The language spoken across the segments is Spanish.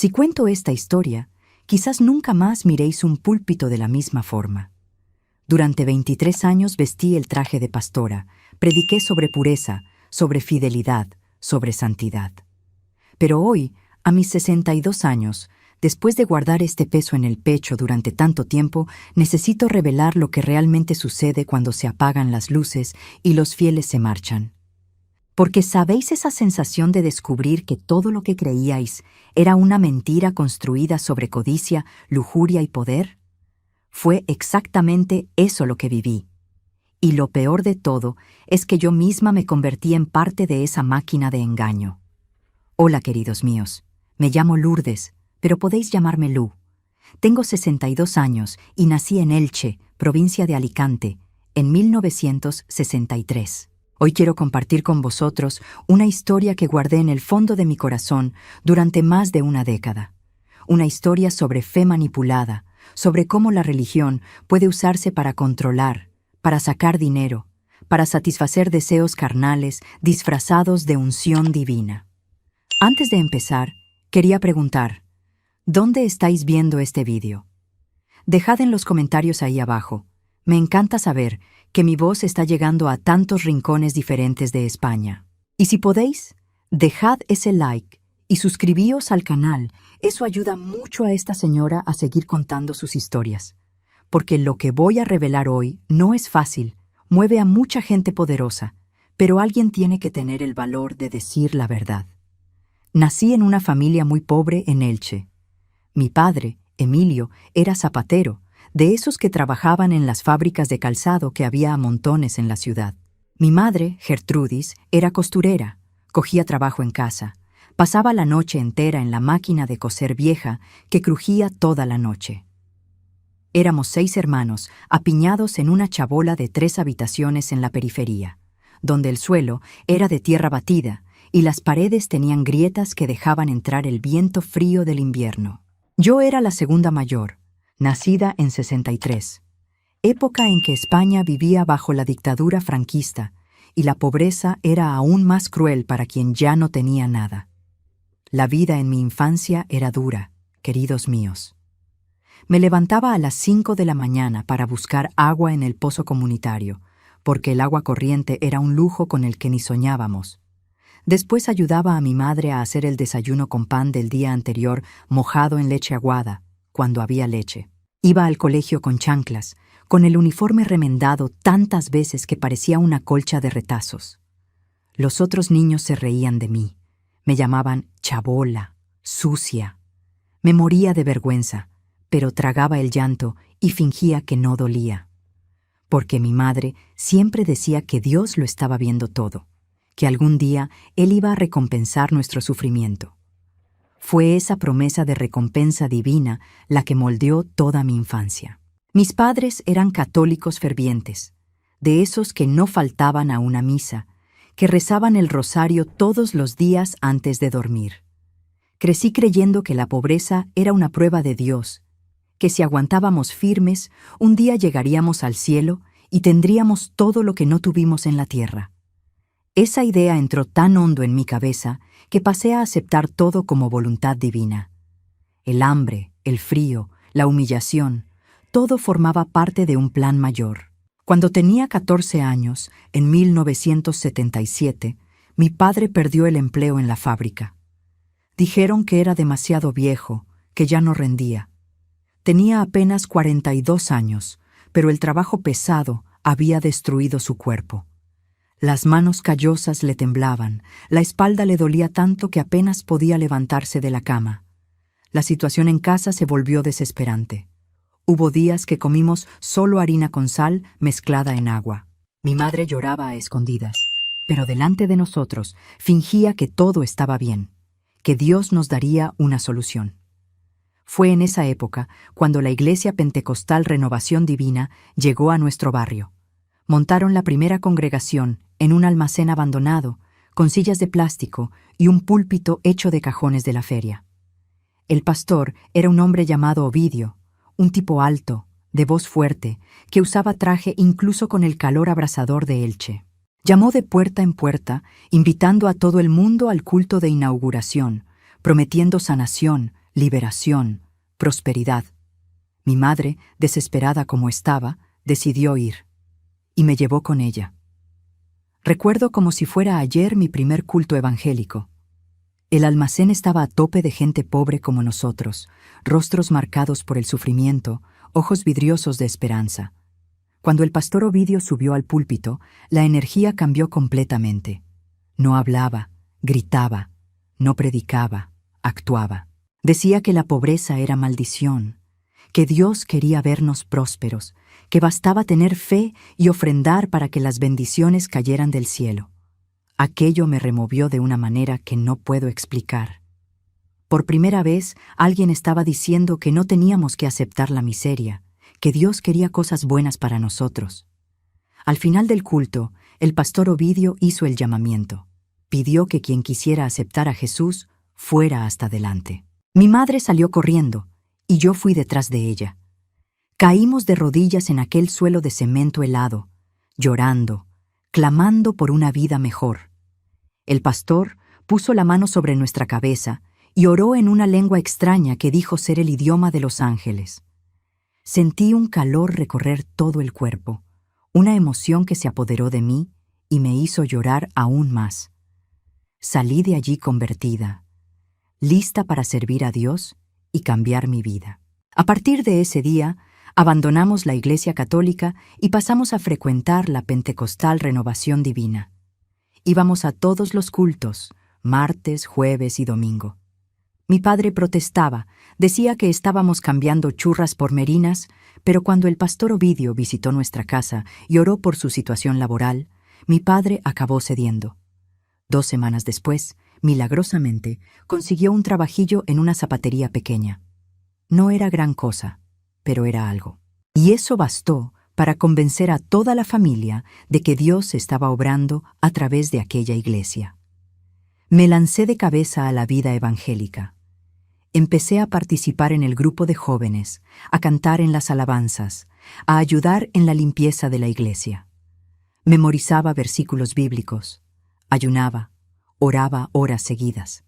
Si cuento esta historia, quizás nunca más miréis un púlpito de la misma forma. Durante 23 años vestí el traje de pastora, prediqué sobre pureza, sobre fidelidad, sobre santidad. Pero hoy, a mis 62 años, después de guardar este peso en el pecho durante tanto tiempo, necesito revelar lo que realmente sucede cuando se apagan las luces y los fieles se marchan. Porque ¿sabéis esa sensación de descubrir que todo lo que creíais era una mentira construida sobre codicia, lujuria y poder? Fue exactamente eso lo que viví. Y lo peor de todo es que yo misma me convertí en parte de esa máquina de engaño. Hola, queridos míos. Me llamo Lourdes, pero podéis llamarme Lu. Tengo 62 años y nací en Elche, provincia de Alicante, en 1963. Hoy quiero compartir con vosotros una historia que guardé en el fondo de mi corazón durante más de una década. Una historia sobre fe manipulada, sobre cómo la religión puede usarse para controlar, para sacar dinero, para satisfacer deseos carnales disfrazados de unción divina. Antes de empezar, quería preguntar, ¿dónde estáis viendo este vídeo? Dejad en los comentarios ahí abajo. Me encanta saber que mi voz está llegando a tantos rincones diferentes de España. Y si podéis, dejad ese like y suscribíos al canal. Eso ayuda mucho a esta señora a seguir contando sus historias. Porque lo que voy a revelar hoy no es fácil, mueve a mucha gente poderosa, pero alguien tiene que tener el valor de decir la verdad. Nací en una familia muy pobre en Elche. Mi padre, Emilio, era zapatero, de esos que trabajaban en las fábricas de calzado que había a montones en la ciudad. Mi madre, Gertrudis, era costurera, cogía trabajo en casa, pasaba la noche entera en la máquina de coser vieja que crujía toda la noche. Éramos 6 hermanos, apiñados en una chabola de 3 habitaciones en la periferia, donde el suelo era de tierra batida y las paredes tenían grietas que dejaban entrar el viento frío del invierno. Yo era la segunda mayor, nacida en 63, época en que España vivía bajo la dictadura franquista y la pobreza era aún más cruel para quien ya no tenía nada. La vida en mi infancia era dura, queridos míos. Me levantaba a las 5 de la mañana para buscar agua en el pozo comunitario, porque el agua corriente era un lujo con el que ni soñábamos. Después ayudaba a mi madre a hacer el desayuno con pan del día anterior mojado en leche aguada, cuando había leche. Iba al colegio con chanclas, con el uniforme remendado tantas veces que parecía una colcha de retazos. Los otros niños se reían de mí. Me llamaban chabola, sucia. Me moría de vergüenza, pero tragaba el llanto y fingía que no dolía. Porque mi madre siempre decía que Dios lo estaba viendo todo, que algún día Él iba a recompensar nuestro sufrimiento. Fue esa promesa de recompensa divina la que moldeó toda mi infancia. Mis padres eran católicos fervientes, de esos que no faltaban a una misa, que rezaban el rosario todos los días antes de dormir. Crecí creyendo que la pobreza era una prueba de Dios, que si aguantábamos firmes, un día llegaríamos al cielo y tendríamos todo lo que no tuvimos en la tierra. Esa idea entró tan hondo en mi cabeza que pasé a aceptar todo como voluntad divina. El hambre, el frío, la humillación, todo formaba parte de un plan mayor. Cuando tenía 14 años, en 1977, mi padre perdió el empleo en la fábrica. Dijeron que era demasiado viejo, que ya no rendía. Tenía apenas 42 años, pero el trabajo pesado había destruido su cuerpo. Las manos callosas le temblaban, la espalda le dolía tanto que apenas podía levantarse de la cama. La situación en casa se volvió desesperante. Hubo días que comimos solo harina con sal mezclada en agua. Mi madre lloraba a escondidas, pero delante de nosotros fingía que todo estaba bien, que Dios nos daría una solución. Fue en esa época cuando la Iglesia Pentecostal Renovación Divina llegó a nuestro barrio. Montaron la primera congregación en un almacén abandonado, con sillas de plástico y un púlpito hecho de cajones de la feria. El pastor era un hombre llamado Ovidio, un tipo alto, de voz fuerte, que usaba traje incluso con el calor abrasador de Elche. Llamó de puerta en puerta, invitando a todo el mundo al culto de inauguración, prometiendo sanación, liberación, prosperidad. Mi madre, desesperada como estaba, decidió ir, y me llevó con ella. Recuerdo como si fuera ayer mi primer culto evangélico. El almacén estaba a tope de gente pobre como nosotros, rostros marcados por el sufrimiento, ojos vidriosos de esperanza. Cuando el pastor Ovidio subió al púlpito, la energía cambió completamente. No hablaba, gritaba, no predicaba, actuaba. Decía que la pobreza era maldición, que Dios quería vernos prósperos, que bastaba tener fe y ofrendar para que las bendiciones cayeran del cielo. Aquello me removió de una manera que no puedo explicar. Por primera vez, alguien estaba diciendo que no teníamos que aceptar la miseria, que Dios quería cosas buenas para nosotros. Al final del culto, el pastor Ovidio hizo el llamamiento. Pidió que quien quisiera aceptar a Jesús fuera hasta adelante. Mi madre salió corriendo, y yo fui detrás de ella. Caímos de rodillas en aquel suelo de cemento helado, llorando, clamando por una vida mejor. El pastor puso la mano sobre nuestra cabeza y oró en una lengua extraña que dijo ser el idioma de los ángeles. Sentí un calor recorrer todo el cuerpo, una emoción que se apoderó de mí y me hizo llorar aún más. Salí de allí convertida, lista para servir a Dios y cambiar mi vida. A partir de ese día, abandonamos la Iglesia Católica y pasamos a frecuentar la Pentecostal Renovación Divina. Íbamos a todos los cultos, martes, jueves y domingo. Mi padre protestaba, decía que estábamos cambiando churras por merinas, pero cuando el pastor Ovidio visitó nuestra casa y oró por su situación laboral, mi padre acabó cediendo. 2 semanas después, milagrosamente, consiguió un trabajillo en una zapatería pequeña. No era gran cosa, pero era algo. Y eso bastó para convencer a toda la familia de que Dios estaba obrando a través de aquella iglesia. Me lancé de cabeza a la vida evangélica. Empecé a participar en el grupo de jóvenes, a cantar en las alabanzas, a ayudar en la limpieza de la iglesia. Memorizaba versículos bíblicos, ayunaba, oraba horas seguidas.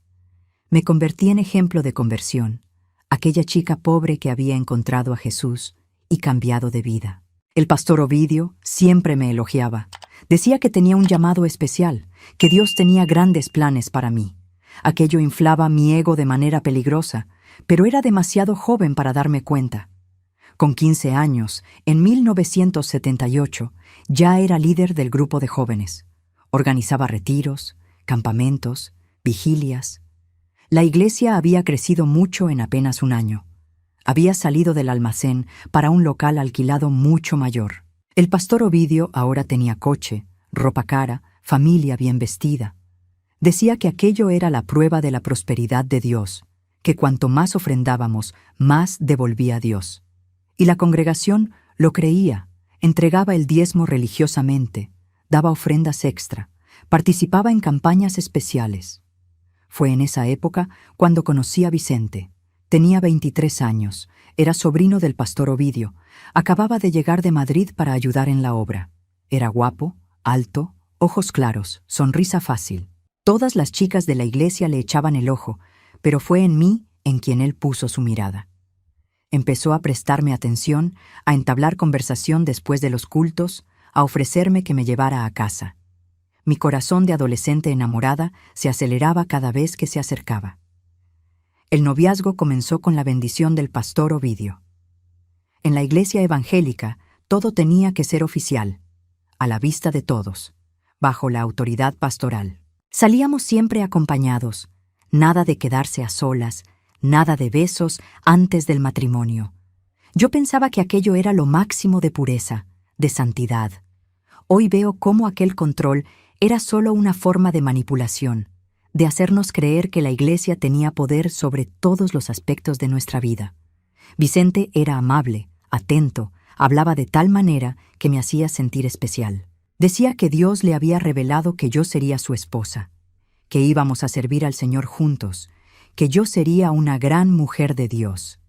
Me convertí en ejemplo de conversión, aquella chica pobre que había encontrado a Jesús y cambiado de vida. El pastor Ovidio siempre me elogiaba. Decía que tenía un llamado especial, que Dios tenía grandes planes para mí. Aquello inflaba mi ego de manera peligrosa, pero era demasiado joven para darme cuenta. Con 15 años, en 1978, ya era líder del grupo de jóvenes. Organizaba retiros, campamentos, vigilias. La iglesia había crecido mucho en apenas un año. Había salido del almacén para un local alquilado mucho mayor. El pastor Ovidio ahora tenía coche, ropa cara, familia bien vestida. Decía que aquello era la prueba de la prosperidad de Dios, que cuanto más ofrendábamos, más devolvía a Dios. Y la congregación lo creía, entregaba el diezmo religiosamente, daba ofrendas extra, participaba en campañas especiales. Fue en esa época cuando conocí a Vicente. Tenía 23 años, era sobrino del pastor Ovidio, acababa de llegar de Madrid para ayudar en la obra. Era guapo, alto, ojos claros, sonrisa fácil. Todas las chicas de la iglesia le echaban el ojo, pero fue en mí en quien él puso su mirada. Empezó a prestarme atención, a entablar conversación después de los cultos, a ofrecerme que me llevara a casa. Mi corazón de adolescente enamorada se aceleraba cada vez que se acercaba. El noviazgo comenzó con la bendición del pastor Ovidio. En la iglesia evangélica, todo tenía que ser oficial, a la vista de todos, bajo la autoridad pastoral. Salíamos siempre acompañados, nada de quedarse a solas, nada de besos antes del matrimonio. Yo pensaba que aquello era lo máximo de pureza, de santidad. Hoy veo cómo aquel control era solo una forma de manipulación, de hacernos creer que la iglesia tenía poder sobre todos los aspectos de nuestra vida. Vicente era amable, atento, hablaba de tal manera que me hacía sentir especial. Decía que Dios le había revelado que yo sería su esposa, que íbamos a servir al Señor juntos, que yo sería una gran mujer de Dios.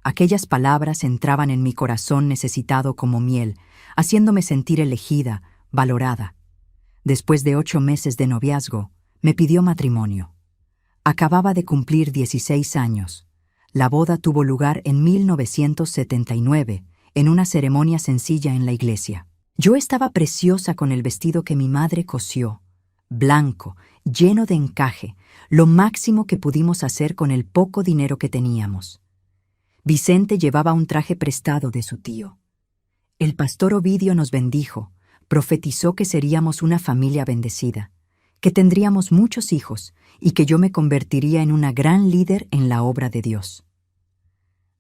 Aquellas palabras entraban en mi corazón necesitado como miel, haciéndome sentir elegida, valorada. Después de 8 meses de noviazgo, me pidió matrimonio. Acababa de cumplir 16 años. La boda tuvo lugar en 1979, en una ceremonia sencilla en la iglesia. Yo estaba preciosa con el vestido que mi madre cosió, blanco, lleno de encaje, lo máximo que pudimos hacer con el poco dinero que teníamos. Vicente llevaba un traje prestado de su tío. El pastor Ovidio nos bendijo, profetizó que seríamos una familia bendecida, que tendríamos muchos hijos y que yo me convertiría en una gran líder en la obra de Dios.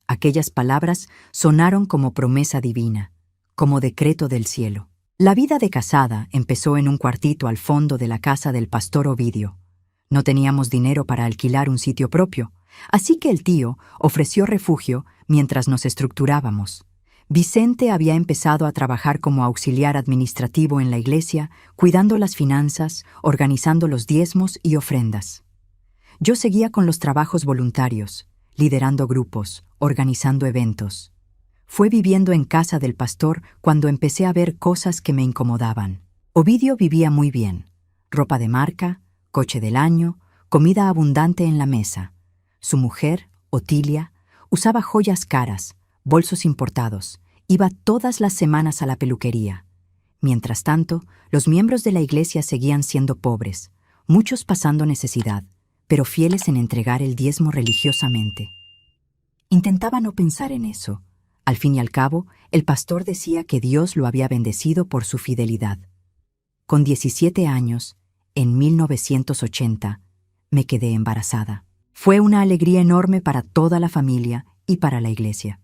Aquellas palabras sonaron como promesa divina, como decreto del cielo. La vida de casada empezó en un cuartito al fondo de la casa del pastor Ovidio. No teníamos dinero para alquilar un sitio propio, así que el tío ofreció refugio mientras nos estructurábamos. Vicente había empezado a trabajar como auxiliar administrativo en la iglesia, cuidando las finanzas, organizando los diezmos y ofrendas. Yo seguía con los trabajos voluntarios, liderando grupos, organizando eventos. Fue viviendo en casa del pastor cuando empecé a ver cosas que me incomodaban. Ovidio vivía muy bien. Ropa de marca, coche del año, comida abundante en la mesa. Su mujer, Otilia, usaba joyas caras, bolsos importados, iba todas las semanas a la peluquería. Mientras tanto, los miembros de la iglesia seguían siendo pobres, muchos pasando necesidad, pero fieles en entregar el diezmo religiosamente. Intentaba no pensar en eso. Al fin y al cabo, el pastor decía que Dios lo había bendecido por su fidelidad. Con 17 años, en 1980, me quedé embarazada. Fue una alegría enorme para toda la familia y para la iglesia.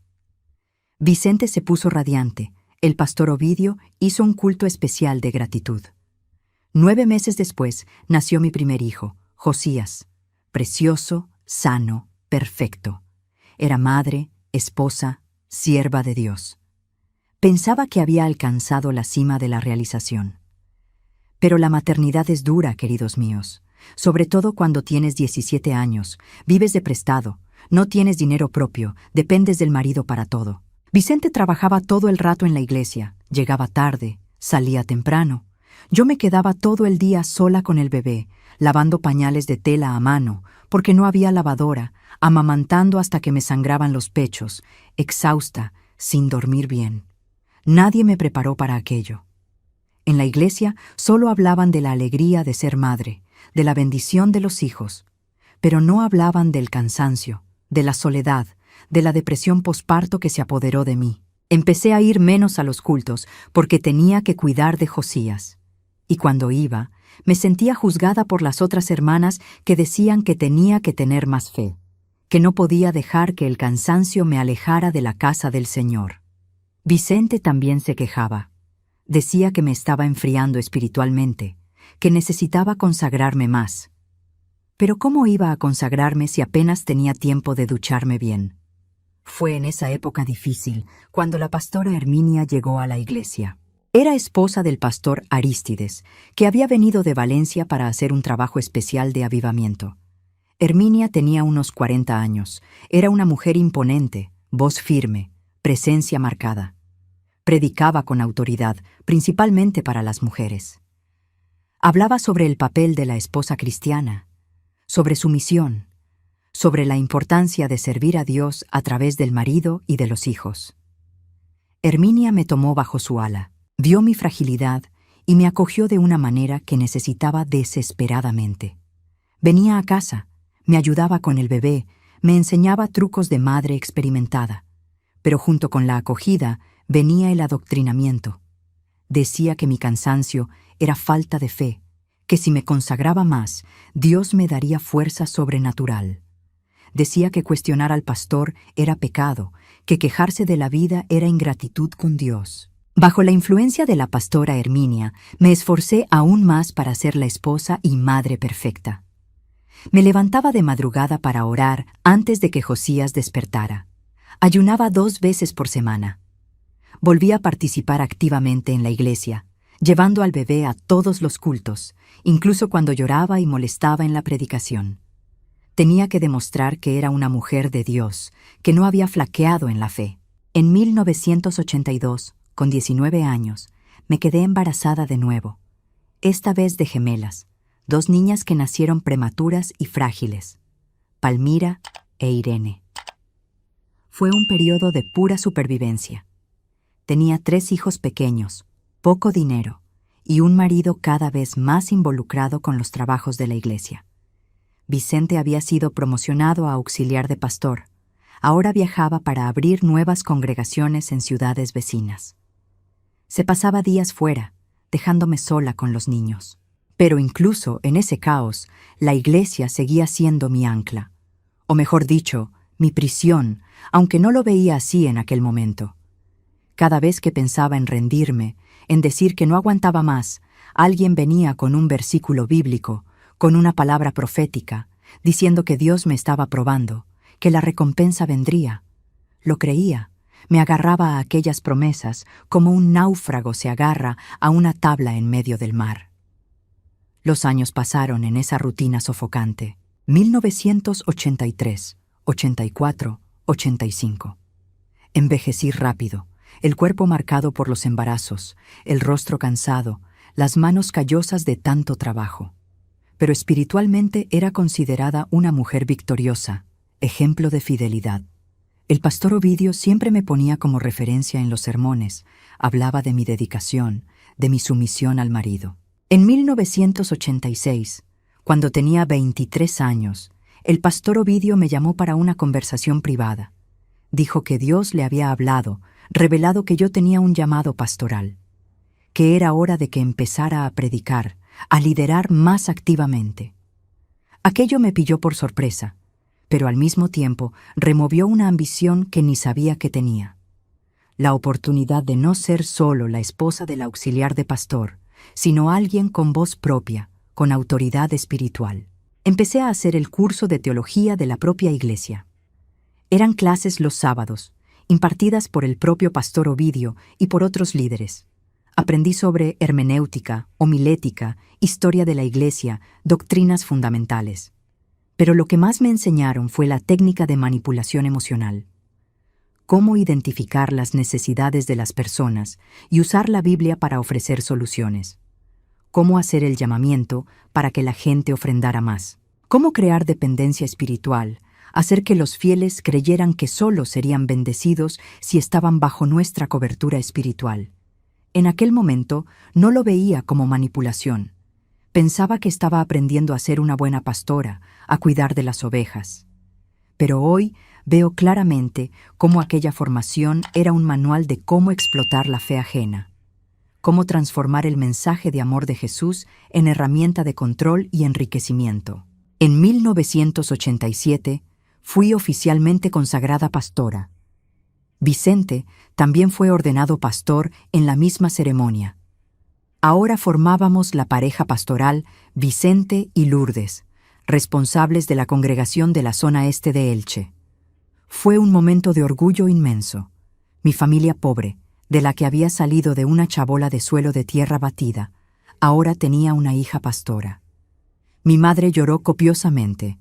Vicente se puso radiante. El pastor Ovidio hizo un culto especial de gratitud. 9 meses después nació mi primer hijo, Josías, precioso, sano, perfecto. Era madre, esposa, sierva de Dios. Pensaba que había alcanzado la cima de la realización. Pero la maternidad es dura, queridos míos, sobre todo cuando tienes 17 años, vives de prestado, no tienes dinero propio, dependes del marido para todo. Vicente trabajaba todo el rato en la iglesia, llegaba tarde, salía temprano. Yo me quedaba todo el día sola con el bebé, lavando pañales de tela a mano, porque no había lavadora, amamantando hasta que me sangraban los pechos, exhausta, sin dormir bien. Nadie me preparó para aquello. En la iglesia solo hablaban de la alegría de ser madre, de la bendición de los hijos, pero no hablaban del cansancio, de la soledad, de la depresión posparto que se apoderó de mí. Empecé a ir menos a los cultos porque tenía que cuidar de Josías. Y cuando iba, me sentía juzgada por las otras hermanas que decían que tenía que tener más fe, que no podía dejar que el cansancio me alejara de la casa del Señor. Vicente también se quejaba. Decía que me estaba enfriando espiritualmente, que necesitaba consagrarme más. Pero ¿cómo iba a consagrarme si apenas tenía tiempo de ducharme bien? Fue en esa época difícil cuando la pastora Herminia llegó a la iglesia. Era esposa del pastor Arístides, que había venido de Valencia para hacer un trabajo especial de avivamiento. Herminia tenía unos 40 años. Era una mujer imponente, voz firme, presencia marcada. Predicaba con autoridad, principalmente para las mujeres. Hablaba sobre el papel de la esposa cristiana, sobre su misión, sobre la importancia de servir a Dios a través del marido y de los hijos. Herminia me tomó bajo su ala, vio mi fragilidad y me acogió de una manera que necesitaba desesperadamente. Venía a casa, me ayudaba con el bebé, me enseñaba trucos de madre experimentada, pero junto con la acogida venía el adoctrinamiento. Decía que mi cansancio era falta de fe, que si me consagraba más, Dios me daría fuerza sobrenatural. Decía que cuestionar al pastor era pecado, que quejarse de la vida era ingratitud con Dios. Bajo la influencia de la pastora Herminia, me esforcé aún más para ser la esposa y madre perfecta. Me levantaba de madrugada para orar antes de que Josías despertara. Ayunaba 2 veces por semana. Volví a participar activamente en la iglesia, llevando al bebé a todos los cultos, incluso cuando lloraba y molestaba en la predicación. Tenía que demostrar que era una mujer de Dios, que no había flaqueado en la fe. En 1982, con 19 años, me quedé embarazada de nuevo, esta vez de gemelas, 2 niñas que nacieron prematuras y frágiles, Palmira e Irene. Fue un periodo de pura supervivencia. Tenía 3 hijos pequeños, poco dinero y un marido cada vez más involucrado con los trabajos de la iglesia. Vicente había sido promocionado a auxiliar de pastor. Ahora viajaba para abrir nuevas congregaciones en ciudades vecinas. Se pasaba días fuera, dejándome sola con los niños. Pero incluso en ese caos, la iglesia seguía siendo mi ancla. O mejor dicho, mi prisión, aunque no lo veía así en aquel momento. Cada vez que pensaba en rendirme, en decir que no aguantaba más, alguien venía con un versículo bíblico, con una palabra profética, diciendo que Dios me estaba probando, que la recompensa vendría. Lo creía, me agarraba a aquellas promesas como un náufrago se agarra a una tabla en medio del mar. Los años pasaron en esa rutina sofocante. 1983, 84, 85. Envejecí rápido, el cuerpo marcado por los embarazos, el rostro cansado, las manos callosas de tanto trabajo. Pero espiritualmente era considerada una mujer victoriosa, ejemplo de fidelidad. El pastor Ovidio siempre me ponía como referencia en los sermones, hablaba de mi dedicación, de mi sumisión al marido. En 1986, cuando tenía 23 años, el pastor Ovidio me llamó para una conversación privada. Dijo que Dios le había hablado, revelado que yo tenía un llamado pastoral, que era hora de que empezara a predicar, a liderar más activamente. Aquello me pilló por sorpresa, pero al mismo tiempo removió una ambición que ni sabía que tenía. La oportunidad de no ser solo la esposa del auxiliar de pastor, sino alguien con voz propia, con autoridad espiritual. Empecé a hacer el curso de teología de la propia iglesia. Eran clases los sábados, impartidas por el propio pastor Ovidio y por otros líderes. Aprendí sobre hermenéutica, homilética, historia de la iglesia, doctrinas fundamentales. Pero lo que más me enseñaron fue la técnica de manipulación emocional. Cómo identificar las necesidades de las personas y usar la Biblia para ofrecer soluciones. Cómo hacer el llamamiento para que la gente ofrendara más. Cómo crear dependencia espiritual, hacer que los fieles creyeran que solo serían bendecidos si estaban bajo nuestra cobertura espiritual. En aquel momento no lo veía como manipulación. Pensaba que estaba aprendiendo a ser una buena pastora, a cuidar de las ovejas. Pero hoy veo claramente cómo aquella formación era un manual de cómo explotar la fe ajena, cómo transformar el mensaje de amor de Jesús en herramienta de control y enriquecimiento. En 1987 fui oficialmente consagrada pastora. Vicente también fue ordenado pastor en la misma ceremonia. Ahora formábamos la pareja pastoral Vicente y Lourdes, responsables de la congregación de la zona este de Elche. Fue un momento de orgullo inmenso. Mi familia pobre, de la que había salido de una chabola de suelo de tierra batida, ahora tenía una hija pastora. Mi madre lloró copiosamente.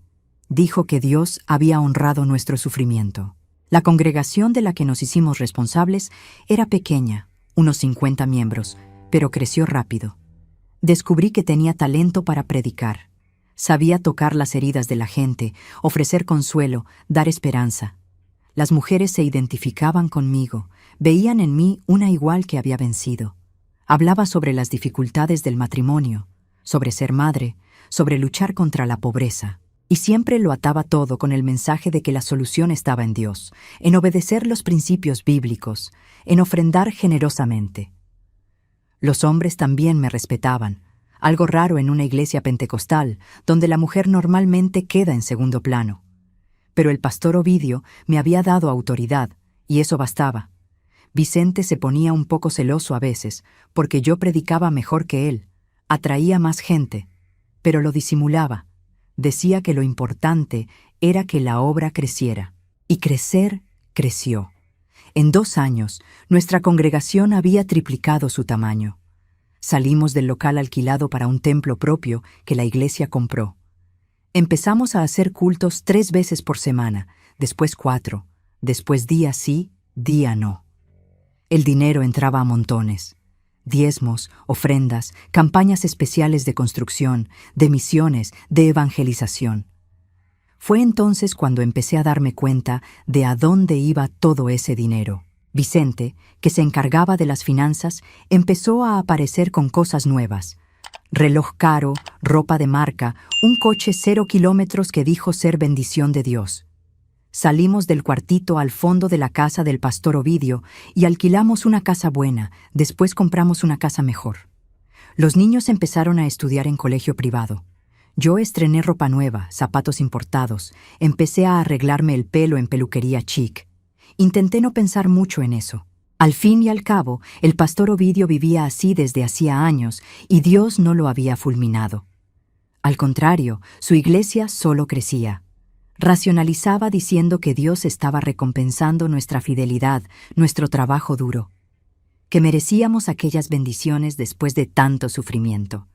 Dijo que Dios había honrado nuestro sufrimiento. La congregación de la que nos hicimos responsables era pequeña, unos 50 miembros, pero creció rápido. Descubrí que tenía talento para predicar. Sabía tocar las heridas de la gente, ofrecer consuelo, dar esperanza. Las mujeres se identificaban conmigo, veían en mí una igual que había vencido. Hablaba sobre las dificultades del matrimonio, sobre ser madre, sobre luchar contra la pobreza. Y siempre lo ataba todo con el mensaje de que la solución estaba en Dios, en obedecer los principios bíblicos, en ofrendar generosamente. Los hombres también me respetaban, algo raro en una iglesia pentecostal, donde la mujer normalmente queda en segundo plano. Pero el pastor Ovidio me había dado autoridad, y eso bastaba. Vicente se ponía un poco celoso a veces, porque yo predicaba mejor que él, atraía más gente, pero lo disimulaba. Decía que lo importante era que la obra creciera. Y crecer, creció. En 2 años, nuestra congregación había triplicado su tamaño. Salimos del local alquilado para un templo propio que la iglesia compró. Empezamos a hacer cultos 3 veces por semana, después 4, después día sí, día no. El dinero entraba a montones. Diezmos, ofrendas, campañas especiales de construcción, de misiones, de evangelización. Fue entonces cuando empecé a darme cuenta de a dónde iba todo ese dinero. Vicente, que se encargaba de las finanzas, empezó a aparecer con cosas nuevas. Reloj caro, ropa de marca, un coche 0 kilómetros que dijo ser bendición de Dios. Salimos del cuartito al fondo de la casa del pastor Ovidio y alquilamos una casa buena, después compramos una casa mejor. Los niños empezaron a estudiar en colegio privado. Yo estrené ropa nueva, zapatos importados, empecé a arreglarme el pelo en peluquería chic. Intenté no pensar mucho en eso. Al fin y al cabo, el pastor Ovidio vivía así desde hacía años y Dios no lo había fulminado. Al contrario, su iglesia solo crecía. Racionalizaba diciendo que Dios estaba recompensando nuestra fidelidad, nuestro trabajo duro, que merecíamos aquellas bendiciones después de tanto sufrimiento.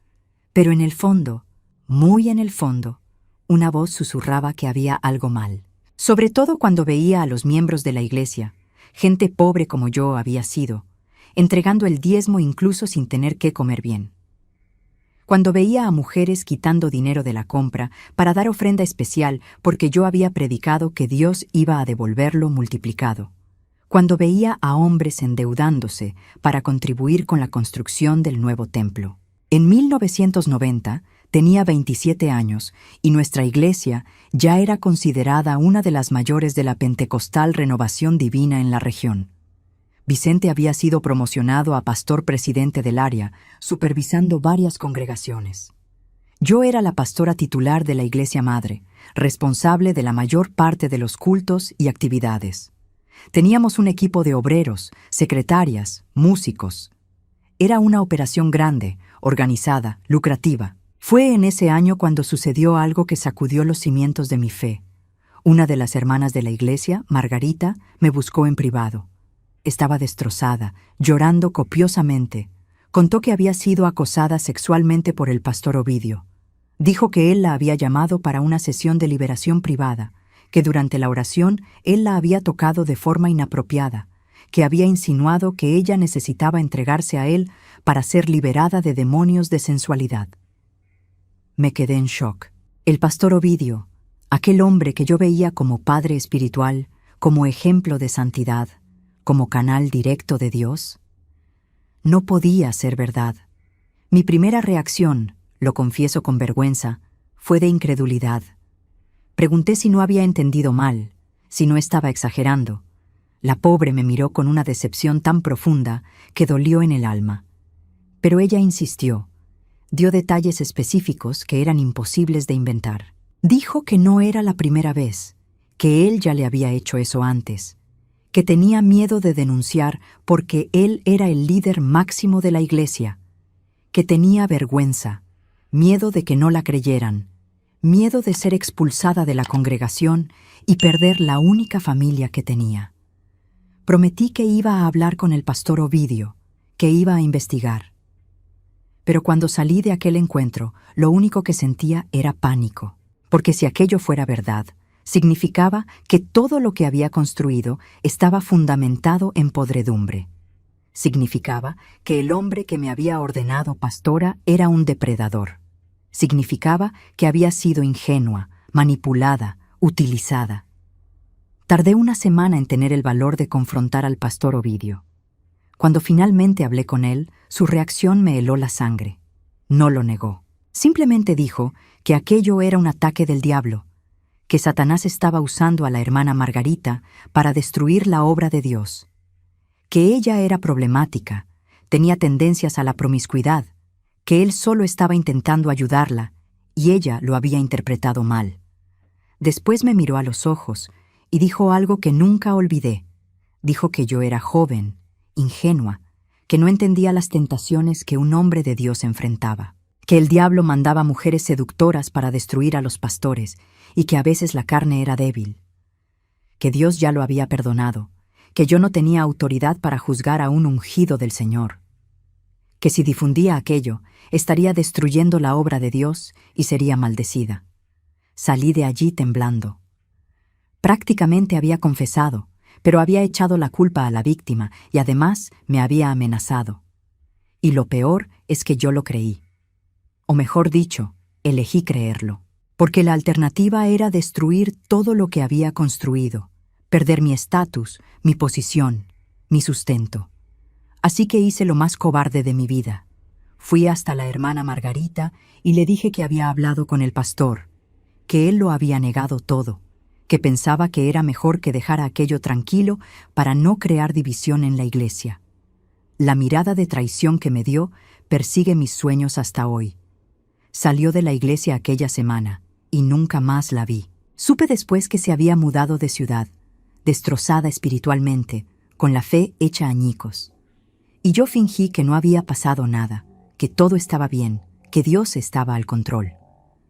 Pero en el fondo, muy en el fondo, una voz susurraba que había algo mal. Sobre todo cuando veía a los miembros de la iglesia, gente pobre como yo había sido, entregando el diezmo incluso sin tener que comer bien. Cuando veía a mujeres quitando dinero de la compra para dar ofrenda especial porque yo había predicado que Dios iba a devolverlo multiplicado. Cuando veía a hombres endeudándose para contribuir con la construcción del nuevo templo. En 1990 tenía 27 años y nuestra iglesia ya era considerada una de las mayores de la Pentecostal Renovación Divina en la región. Vicente había sido promocionado a pastor presidente del área, supervisando varias congregaciones. Yo era la pastora titular de la iglesia madre, responsable de la mayor parte de los cultos y actividades. Teníamos un equipo de obreros, secretarias, músicos. Era una operación grande, organizada, lucrativa. Fue en ese año cuando sucedió algo que sacudió los cimientos de mi fe. Una de las hermanas de la iglesia, Margarita, me buscó en privado. Estaba destrozada, llorando copiosamente. Contó que había sido acosada sexualmente por el pastor Ovidio. Dijo que él la había llamado para una sesión de liberación privada, que durante la oración él la había tocado de forma inapropiada, que había insinuado que ella necesitaba entregarse a él para ser liberada de demonios de sensualidad. Me quedé en shock. El pastor Ovidio, aquel hombre que yo veía como padre espiritual, como ejemplo de santidad, como canal directo de Dios, no podía ser verdad. Mi primera reacción, lo confieso con vergüenza, fue de incredulidad. Pregunté si no había entendido mal, si no estaba exagerando. La pobre me miró con una decepción tan profunda que dolió en el alma. Pero ella insistió. Dio detalles específicos que eran imposibles de inventar. Dijo que no era la primera vez, que él ya le había hecho eso antes, que tenía miedo de denunciar porque él era el líder máximo de la iglesia, que tenía vergüenza, miedo de que no la creyeran, miedo de ser expulsada de la congregación y perder la única familia que tenía. Prometí que iba a hablar con el pastor Ovidio, que iba a investigar. Pero cuando salí de aquel encuentro, lo único que sentía era pánico, porque si aquello fuera verdad, significaba que todo lo que había construido estaba fundamentado en podredumbre. Significaba que el hombre que me había ordenado pastora era un depredador. Significaba que había sido ingenua, manipulada, utilizada. Tardé una semana en tener el valor de confrontar al pastor Ovidio. Cuando finalmente hablé con él, su reacción me heló la sangre. No lo negó. Simplemente dijo que aquello era un ataque del diablo, que Satanás estaba usando a la hermana Margarita para destruir la obra de Dios, que ella era problemática, tenía tendencias a la promiscuidad, que él solo estaba intentando ayudarla y ella lo había interpretado mal. Después me miró a los ojos y dijo algo que nunca olvidé. Dijo que yo era joven, ingenua, que no entendía las tentaciones que un hombre de Dios enfrentaba, que el diablo mandaba mujeres seductoras para destruir a los pastores y que a veces la carne era débil, que Dios ya lo había perdonado, que yo no tenía autoridad para juzgar a un ungido del Señor, que si difundía aquello, estaría destruyendo la obra de Dios y sería maldecida. Salí de allí temblando. Prácticamente había confesado, pero había echado la culpa a la víctima y además me había amenazado. Y lo peor es que yo lo creí. O mejor dicho, elegí creerlo. porque la alternativa era destruir todo lo que había construido, perder mi estatus, mi posición, mi sustento. Así que hice lo más cobarde de mi vida. Fui hasta la hermana Margarita y le dije que había hablado con el pastor, que él lo había negado todo, que pensaba que era mejor que dejara aquello tranquilo para no crear división en la iglesia. La mirada de traición que me dio persigue mis sueños hasta hoy. Salió de la iglesia aquella semana y nunca más la vi. Supe después que se había mudado de ciudad, destrozada espiritualmente, con la fe hecha añicos. Y yo fingí que no había pasado nada, que todo estaba bien, que Dios estaba al control.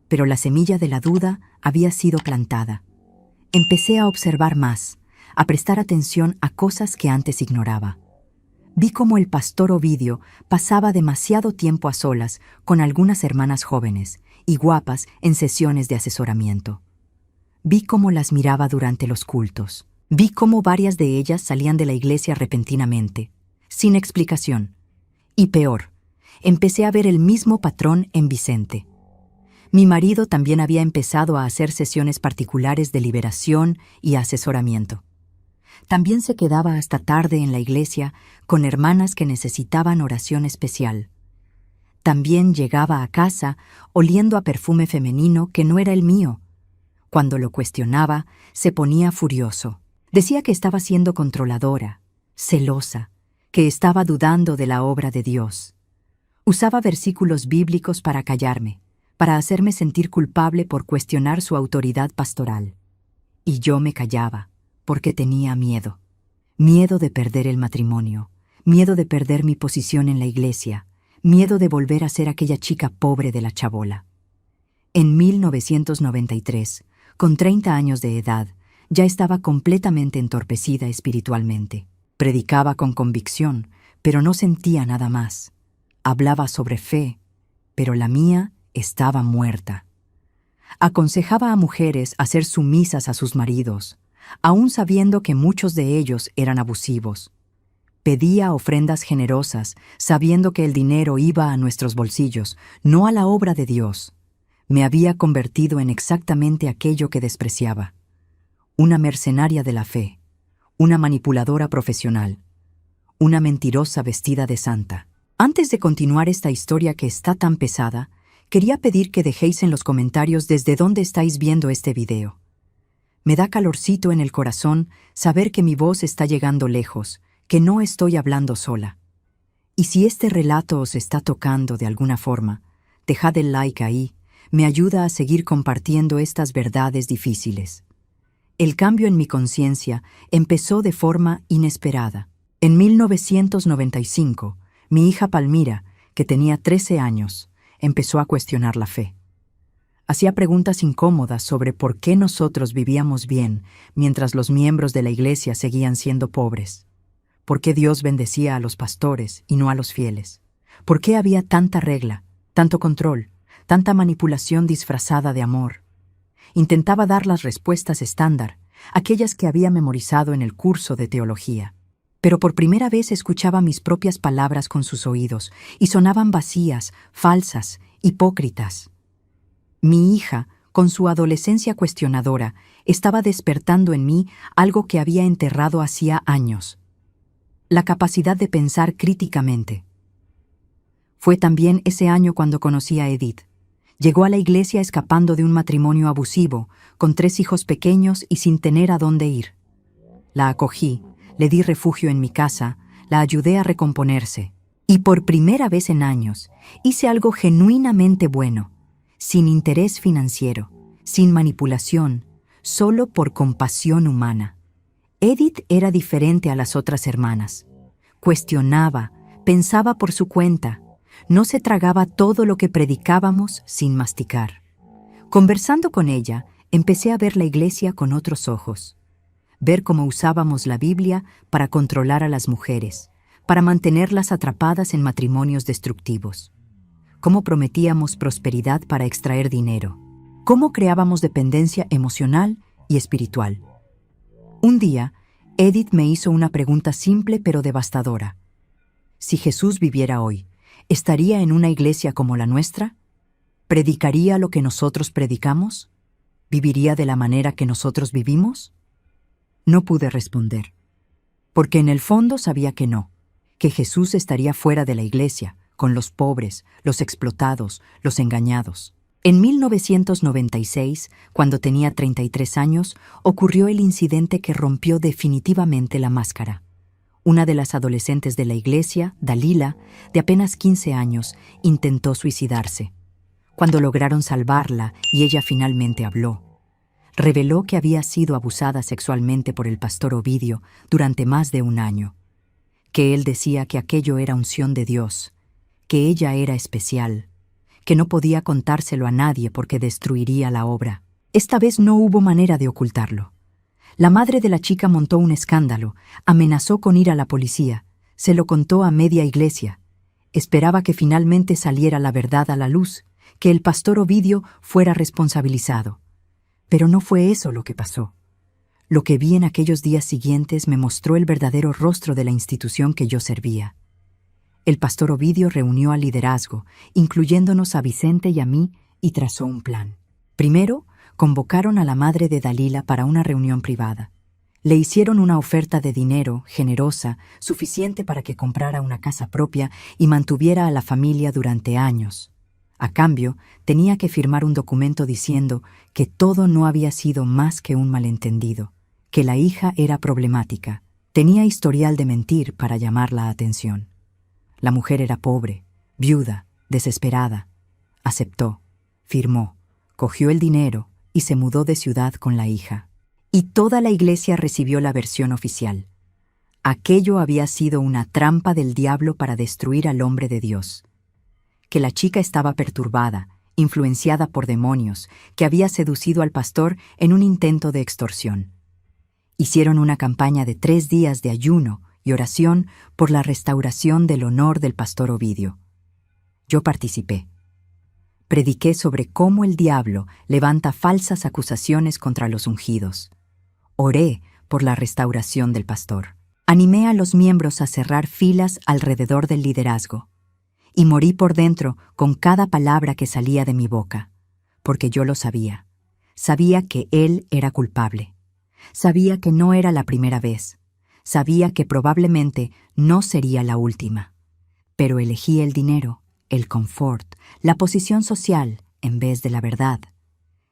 Pero la semilla de la duda había sido plantada. Empecé a observar más, a prestar atención a cosas que antes ignoraba. Vi cómo el pastor Ovidio pasaba demasiado tiempo a solas con algunas hermanas jóvenes y guapas en sesiones de asesoramiento. Vi cómo las miraba durante los cultos. Vi cómo varias de ellas salían de la iglesia repentinamente, sin explicación. Y peor, empecé a ver el mismo patrón en Vicente. Mi marido también había empezado a hacer sesiones particulares de liberación y asesoramiento. También se quedaba hasta tarde en la iglesia con hermanas que necesitaban oración especial. También llegaba a casa oliendo a perfume femenino que no era el mío. Cuando lo cuestionaba, se ponía furioso. Decía que estaba siendo controladora, celosa, que estaba dudando de la obra de Dios. Usaba versículos bíblicos para callarme, para hacerme sentir culpable por cuestionar su autoridad pastoral. Y yo me callaba, porque tenía miedo. Miedo de perder el matrimonio, miedo de perder mi posición en la iglesia, miedo de volver a ser aquella chica pobre de la chabola. En 1993, con 30 años de edad, ya estaba completamente entorpecida espiritualmente. Predicaba con convicción, pero no sentía nada más. Hablaba sobre fe, pero la mía estaba muerta. Aconsejaba a mujeres a ser sumisas a sus maridos, aún sabiendo que muchos de ellos eran abusivos. Pedía ofrendas generosas, sabiendo que el dinero iba a nuestros bolsillos, no a la obra de Dios. Me había convertido en exactamente aquello que despreciaba. Una mercenaria de la fe, una manipuladora profesional, una mentirosa vestida de santa. Antes de continuar esta historia que está tan pesada, quería pedir que dejéis en los comentarios desde dónde estáis viendo este video. Me da calorcito en el corazón saber que mi voz está llegando lejos, que no estoy hablando sola. Y si este relato os está tocando de alguna forma, dejad el like ahí, me ayuda a seguir compartiendo estas verdades difíciles. El cambio en mi conciencia empezó de forma inesperada. En 1995, mi hija Palmira, que tenía 13 años, empezó a cuestionar la fe. Hacía preguntas incómodas sobre por qué nosotros vivíamos bien mientras los miembros de la iglesia seguían siendo pobres. ¿Por qué Dios bendecía a los pastores y no a los fieles? ¿Por qué había tanta regla, tanto control, tanta manipulación disfrazada de amor? Intentaba dar las respuestas estándar, aquellas que había memorizado en el curso de teología. Pero por primera vez escuchaba mis propias palabras con sus oídos, y sonaban vacías, falsas, hipócritas. Mi hija, con su adolescencia cuestionadora, estaba despertando en mí algo que había enterrado hacía años: la capacidad de pensar críticamente. Fue también ese año cuando conocí a Edith. Llegó a la iglesia escapando de un matrimonio abusivo, con 3 hijos pequeños y sin tener a dónde ir. La acogí, le di refugio en mi casa, la ayudé a recomponerse. Y por primera vez en años, hice algo genuinamente bueno, sin interés financiero, sin manipulación, solo por compasión humana. Edith era diferente a las otras hermanas. Cuestionaba, pensaba por su cuenta. No se tragaba todo lo que predicábamos sin masticar. Conversando con ella, empecé a ver la iglesia con otros ojos. Ver cómo usábamos la Biblia para controlar a las mujeres, para mantenerlas atrapadas en matrimonios destructivos. Cómo prometíamos prosperidad para extraer dinero. Cómo creábamos dependencia emocional y espiritual. Un día, Edith me hizo una pregunta simple pero devastadora. Si Jesús viviera hoy, ¿estaría en una iglesia como la nuestra? ¿Predicaría lo que nosotros predicamos? ¿Viviría de la manera que nosotros vivimos? No pude responder, porque en el fondo sabía que no, que Jesús estaría fuera de la iglesia, con los pobres, los explotados, los engañados. En 1996, cuando tenía 33 años, ocurrió el incidente que rompió definitivamente la máscara. Una de las adolescentes de la iglesia, Dalila, de apenas 15 años, intentó suicidarse. Cuando lograron salvarla y ella finalmente habló, reveló que había sido abusada sexualmente por el pastor Ovidio durante más de un año, que él decía que aquello era unción de Dios, que ella era especial, que no podía contárselo a nadie porque destruiría la obra. Esta vez no hubo manera de ocultarlo. La madre de la chica montó un escándalo, amenazó con ir a la policía, se lo contó a media iglesia. Esperaba que finalmente saliera la verdad a la luz, que el pastor Ovidio fuera responsabilizado. Pero no fue eso lo que pasó. Lo que vi en aquellos días siguientes me mostró el verdadero rostro de la institución que yo servía. El pastor Ovidio reunió al liderazgo, incluyéndonos a Vicente y a mí, y trazó un plan. Primero, convocaron a la madre de Dalila para una reunión privada. Le hicieron una oferta de dinero, generosa, suficiente para que comprara una casa propia y mantuviera a la familia durante años. A cambio, tenía que firmar un documento diciendo que todo no había sido más que un malentendido, que la hija era problemática, tenía historial de mentir para llamar la atención. La mujer era pobre, viuda, desesperada. Aceptó, firmó, cogió el dinero y se mudó de ciudad con la hija. Y toda la iglesia recibió la versión oficial. Aquello había sido una trampa del diablo para destruir al hombre de Dios. Que la chica estaba perturbada, influenciada por demonios, que había seducido al pastor en un intento de extorsión. Hicieron una campaña de 3 días de ayuno y oración por la restauración del honor del pastor Ovidio. Yo participé. Prediqué sobre cómo el diablo levanta falsas acusaciones contra los ungidos. Oré por la restauración del pastor. Animé a los miembros a cerrar filas alrededor del liderazgo. Y morí por dentro con cada palabra que salía de mi boca, porque yo lo sabía. Sabía que él era culpable. Sabía que no era la primera vez. Sabía que probablemente no sería la última. Pero elegí el dinero, el confort, la posición social, en vez de la verdad.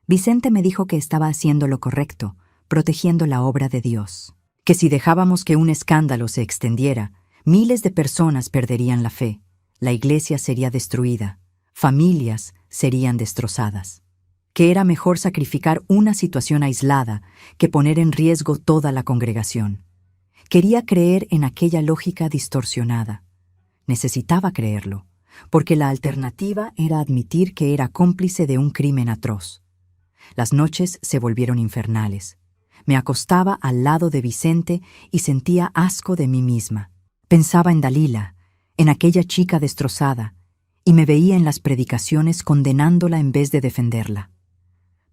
Vicente me dijo que estaba haciendo lo correcto, protegiendo la obra de Dios. Que si dejábamos que un escándalo se extendiera, miles de personas perderían la fe. La iglesia sería destruida, familias serían destrozadas. Que era mejor sacrificar una situación aislada que poner en riesgo toda la congregación. Quería creer en aquella lógica distorsionada. Necesitaba creerlo, porque la alternativa era admitir que era cómplice de un crimen atroz. Las noches se volvieron infernales. Me acostaba al lado de Vicente y sentía asco de mí misma. Pensaba en Dalila, en aquella chica destrozada, y me veía en las predicaciones condenándola en vez de defenderla.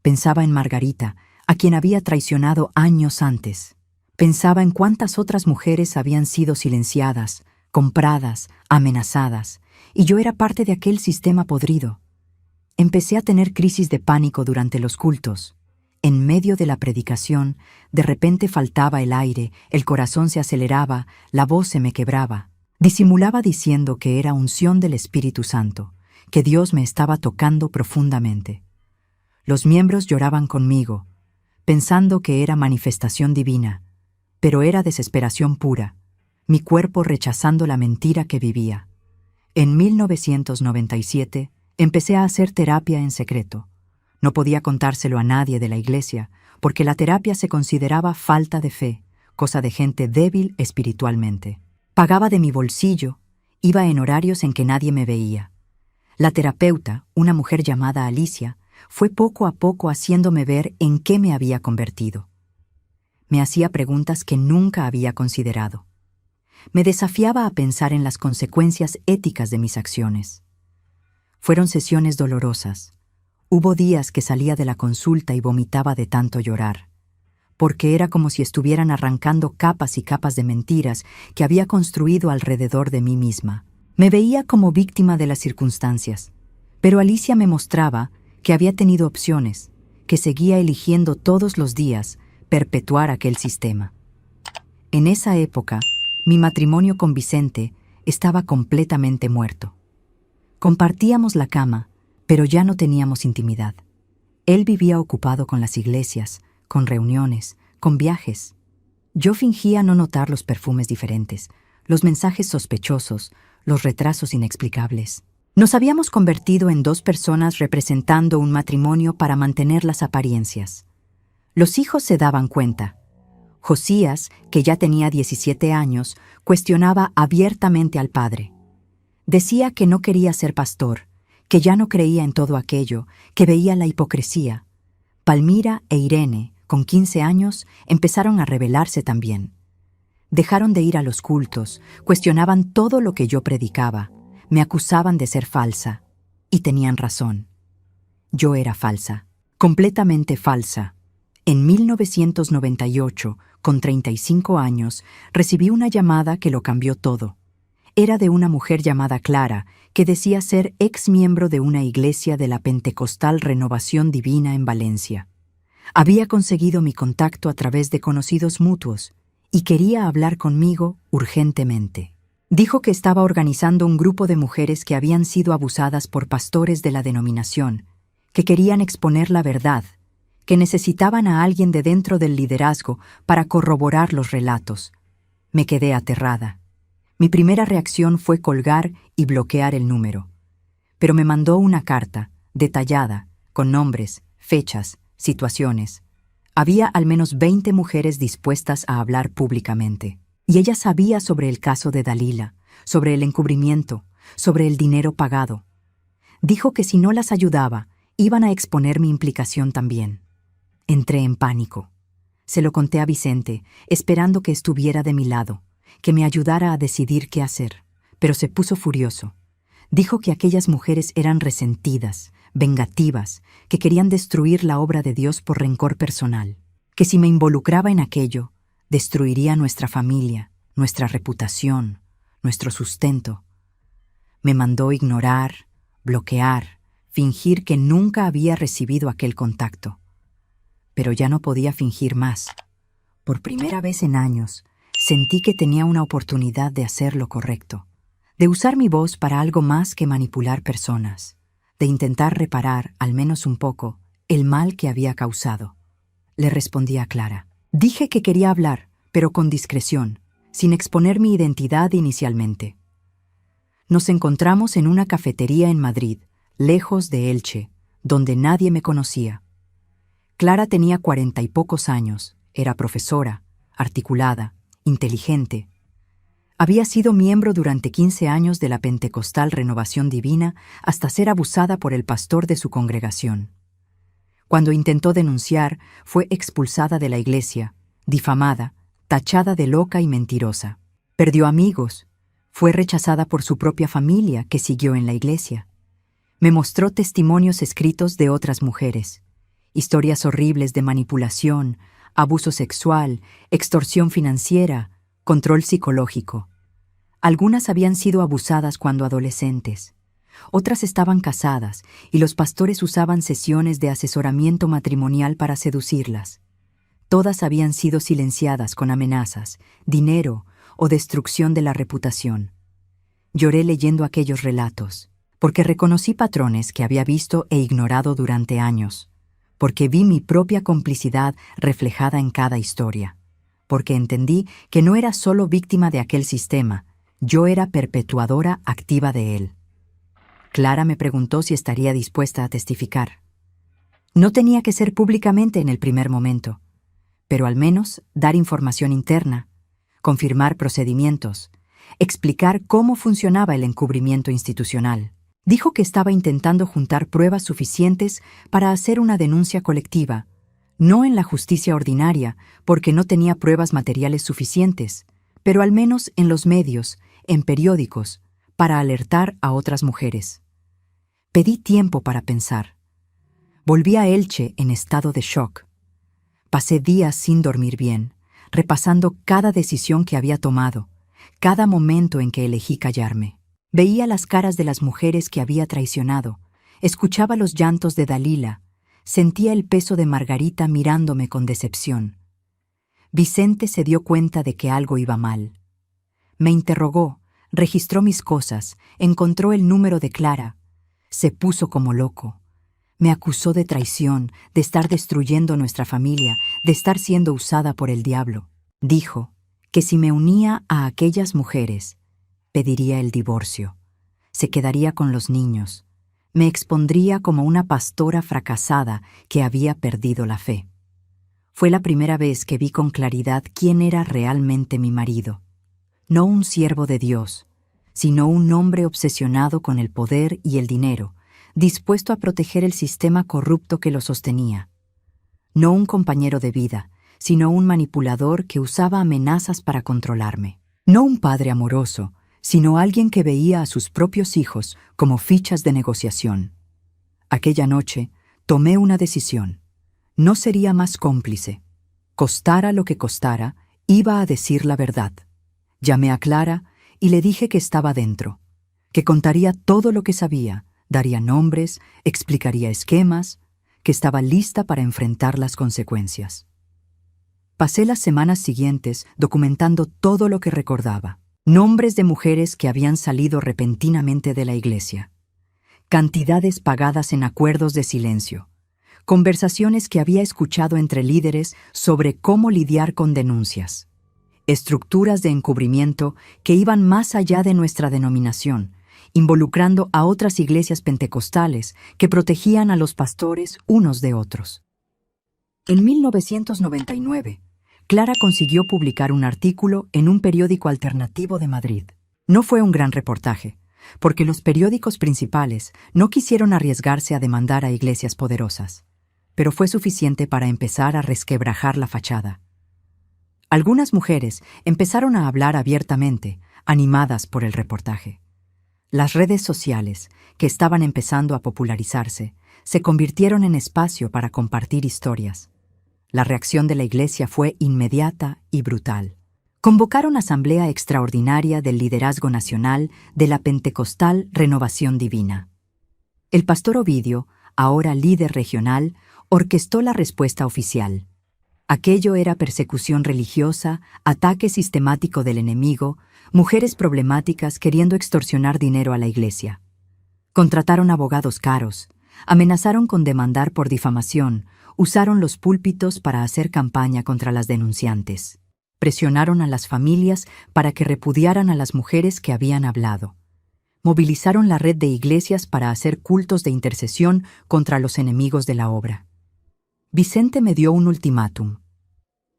Pensaba en Margarita, a quien había traicionado años antes. Pensaba en cuántas otras mujeres habían sido silenciadas, compradas, amenazadas, y yo era parte de aquel sistema podrido. Empecé a tener crisis de pánico durante los cultos. En medio de la predicación, de repente faltaba el aire, el corazón se aceleraba, la voz se me quebraba. Disimulaba diciendo que era unción del Espíritu Santo, que Dios me estaba tocando profundamente. Los miembros lloraban conmigo, pensando que era manifestación divina, pero era desesperación pura, mi cuerpo rechazando la mentira que vivía. En 1997 empecé a hacer terapia en secreto. No podía contárselo a nadie de la iglesia, porque la terapia se consideraba falta de fe, cosa de gente débil espiritualmente. Pagaba de mi bolsillo, iba en horarios en que nadie me veía. La terapeuta, una mujer llamada Alicia, fue poco a poco haciéndome ver en qué me había convertido. Me hacía preguntas que nunca había considerado. Me desafiaba a pensar en las consecuencias éticas de mis acciones. Fueron sesiones dolorosas. Hubo días que salía de la consulta y vomitaba de tanto llorar, porque era como si estuvieran arrancando capas y capas de mentiras que había construido alrededor de mí misma. Me veía como víctima de las circunstancias. Pero Alicia me mostraba que había tenido opciones, que seguía eligiendo todos los días perpetuar aquel sistema. En esa época, mi matrimonio con Vicente estaba completamente muerto. Compartíamos la cama, pero ya no teníamos intimidad. Él vivía ocupado con las iglesias, con reuniones, con viajes. Yo fingía no notar los perfumes diferentes, los mensajes sospechosos, los retrasos inexplicables. Nos habíamos convertido en dos personas representando un matrimonio para mantener las apariencias. Los hijos se daban cuenta. Josías, que ya tenía 17 años, cuestionaba abiertamente al padre. Decía que no quería ser pastor, que ya no creía en todo aquello, que veía la hipocresía. Palmira e Irene, con 15 años, empezaron a rebelarse también. Dejaron de ir a los cultos, cuestionaban todo lo que yo predicaba, me acusaban de ser falsa, y tenían razón. Yo era falsa, completamente falsa. En 1998, con 35 años, recibí una llamada que lo cambió todo. Era de una mujer llamada Clara, que decía ser ex miembro de una iglesia de la Pentecostal Renovación Divina en Valencia. Había conseguido mi contacto a través de conocidos mutuos y quería hablar conmigo urgentemente. Dijo que estaba organizando un grupo de mujeres que habían sido abusadas por pastores de la denominación, que querían exponer la verdad, que necesitaban a alguien de dentro del liderazgo para corroborar los relatos. Me quedé aterrada. Mi primera reacción fue colgar y bloquear el número. Pero me mandó una carta, detallada, con nombres, fechas, situaciones. Había al menos 20 mujeres dispuestas a hablar públicamente. Y ella sabía sobre el caso de Dalila, sobre el encubrimiento, sobre el dinero pagado. Dijo que si no las ayudaba, iban a exponer mi implicación también. Entré en pánico. Se lo conté a Vicente, esperando que estuviera de mi lado, que me ayudara a decidir qué hacer, pero se puso furioso. Dijo que aquellas mujeres eran resentidas, vengativas, que querían destruir la obra de Dios por rencor personal, que si me involucraba en aquello, destruiría nuestra familia, nuestra reputación, nuestro sustento. Me mandó ignorar, bloquear, fingir que nunca había recibido aquel contacto. Pero ya no podía fingir más. Por primera vez en años, sentí que tenía una oportunidad de hacer lo correcto, de usar mi voz para algo más que manipular personas, de intentar reparar, al menos un poco, el mal que había causado. Le respondí a Clara. Dije que quería hablar, pero con discreción, sin exponer mi identidad inicialmente. Nos encontramos en una cafetería en Madrid, lejos de Elche, donde nadie me conocía. Clara tenía 40 y pocos años, era profesora, articulada, inteligente. Había sido miembro durante 15 años de la Pentecostal Renovación Divina hasta ser abusada por el pastor de su congregación. Cuando intentó denunciar, fue expulsada de la iglesia, difamada, tachada de loca y mentirosa. Perdió amigos, fue rechazada por su propia familia que siguió en la iglesia. Me mostró testimonios escritos de otras mujeres, historias horribles de manipulación, abuso sexual, extorsión financiera, control psicológico. Algunas habían sido abusadas cuando adolescentes. Otras estaban casadas y los pastores usaban sesiones de asesoramiento matrimonial para seducirlas. Todas habían sido silenciadas con amenazas, dinero o destrucción de la reputación. Lloré leyendo aquellos relatos, porque reconocí patrones que había visto e ignorado durante años, porque vi mi propia complicidad reflejada en cada historia, porque entendí que no era solo víctima de aquel sistema, yo era perpetuadora activa de él. Clara me preguntó si estaría dispuesta a testificar. No tenía que ser públicamente en el primer momento, pero al menos dar información interna, confirmar procedimientos, explicar cómo funcionaba el encubrimiento institucional. Dijo que estaba intentando juntar pruebas suficientes para hacer una denuncia colectiva, no en la justicia ordinaria, porque no tenía pruebas materiales suficientes, pero al menos en los medios, en periódicos, para alertar a otras mujeres. Pedí tiempo para pensar. Volví a Elche en estado de shock. Pasé días sin dormir bien, repasando cada decisión que había tomado, cada momento en que elegí callarme. Veía las caras de las mujeres que había traicionado, Escuchaba los llantos de Dalila, sentía el peso de Margarita mirándome con decepción. Vicente se dio cuenta de que algo iba mal. Me interrogó, registró mis cosas, encontró el número de Clara. Se puso como loco. Me acusó de traición, de estar destruyendo nuestra familia, de estar siendo usada por el diablo. Dijo que si me unía a aquellas mujeres, pediría el divorcio. Se quedaría con los niños. Me expondría como una pastora fracasada que había perdido la fe. Fue la primera vez que vi con claridad quién era realmente mi marido. No un siervo de Dios, sino un hombre obsesionado con el poder y el dinero, dispuesto a proteger el sistema corrupto que lo sostenía. No un compañero de vida, sino un manipulador que usaba amenazas para controlarme. No un padre amoroso, sino alguien que veía a sus propios hijos como fichas de negociación. Aquella noche tomé una decisión. No sería más cómplice. Costara lo que costara, iba a decir la verdad. Llamé a Clara y le dije que estaba dentro, que contaría todo lo que sabía, daría nombres, explicaría esquemas, que estaba lista para enfrentar las consecuencias. Pasé las semanas siguientes documentando todo lo que recordaba. Nombres de mujeres que habían salido repentinamente de la iglesia. Cantidades pagadas en acuerdos de silencio. Conversaciones que había escuchado entre líderes sobre cómo lidiar con denuncias. Estructuras de encubrimiento que iban más allá de nuestra denominación, involucrando a otras iglesias pentecostales que protegían a los pastores unos de otros. En 1999, Clara consiguió publicar un artículo en un periódico alternativo de Madrid. No fue un gran reportaje, porque los periódicos principales no quisieron arriesgarse a demandar a iglesias poderosas, pero fue suficiente para empezar a resquebrajar la fachada. Algunas mujeres empezaron a hablar abiertamente, animadas por el reportaje. Las redes sociales, que estaban empezando a popularizarse, se convirtieron en espacio para compartir historias. La reacción de la iglesia fue inmediata y brutal. Convocaron asamblea extraordinaria del liderazgo nacional de la Pentecostal Renovación Divina. El pastor Ovidio, ahora líder regional, orquestó la respuesta oficial. Aquello era persecución religiosa, ataque sistemático del enemigo, mujeres problemáticas queriendo extorsionar dinero a la iglesia. Contrataron abogados caros, amenazaron con demandar por difamación, usaron los púlpitos para hacer campaña contra las denunciantes. Presionaron a las familias para que repudiaran a las mujeres que habían hablado. Movilizaron la red de iglesias para hacer cultos de intercesión contra los enemigos de la obra. Vicente me dio un ultimátum.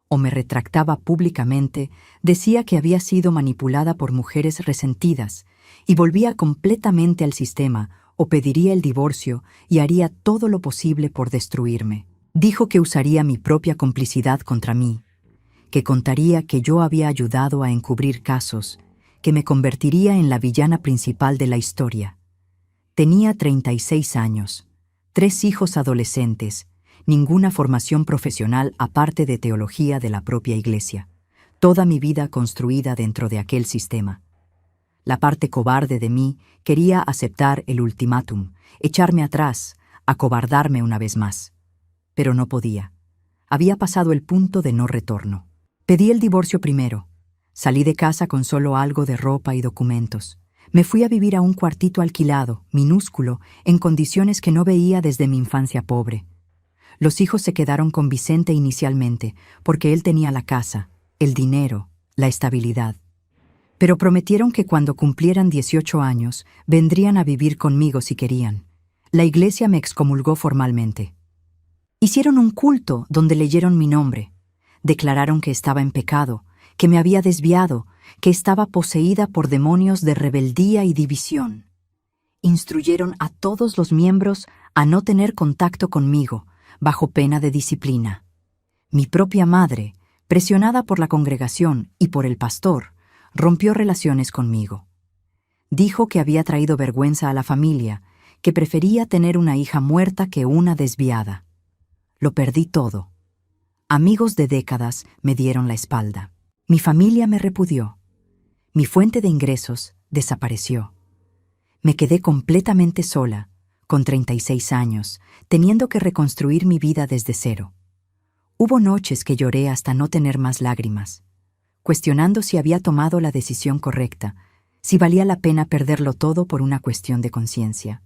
O me retractaba públicamente, decía que había sido manipulada por mujeres resentidas y volvía completamente al sistema, o pediría el divorcio y haría todo lo posible por destruirme. Dijo que usaría mi propia complicidad contra mí, que contaría que yo había ayudado a encubrir casos, que me convertiría en la villana principal de la historia. Tenía 36 años, 3 hijos adolescentes, ninguna formación profesional aparte de teología de la propia iglesia, toda mi vida construida dentro de aquel sistema. La parte cobarde de mí quería aceptar el ultimátum, echarme atrás, acobardarme una vez más. Pero no podía. Había pasado el punto de no retorno. Pedí el divorcio primero. Salí de casa con solo algo de ropa y documentos. Me fui a vivir a un cuartito alquilado, minúsculo, en condiciones que no veía desde mi infancia pobre. Los hijos se quedaron con Vicente inicialmente, porque él tenía la casa, el dinero, la estabilidad. Pero prometieron que cuando cumplieran 18 años, vendrían a vivir conmigo si querían. La iglesia me excomulgó formalmente. Hicieron un culto donde leyeron mi nombre. Declararon que estaba en pecado, que me había desviado, que estaba poseída por demonios de rebeldía y división. Instruyeron a todos los miembros a no tener contacto conmigo, bajo pena de disciplina. Mi propia madre, presionada por la congregación y por el pastor, rompió relaciones conmigo. Dijo que había traído vergüenza a la familia, que prefería tener una hija muerta que una desviada. Lo perdí todo. Amigos de décadas me dieron la espalda. Mi familia me repudió. Mi fuente de ingresos desapareció. Me quedé completamente sola, con 36 años, teniendo que reconstruir mi vida desde cero. Hubo noches que lloré hasta no tener más lágrimas, cuestionando si había tomado la decisión correcta, si valía la pena perderlo todo por una cuestión de conciencia.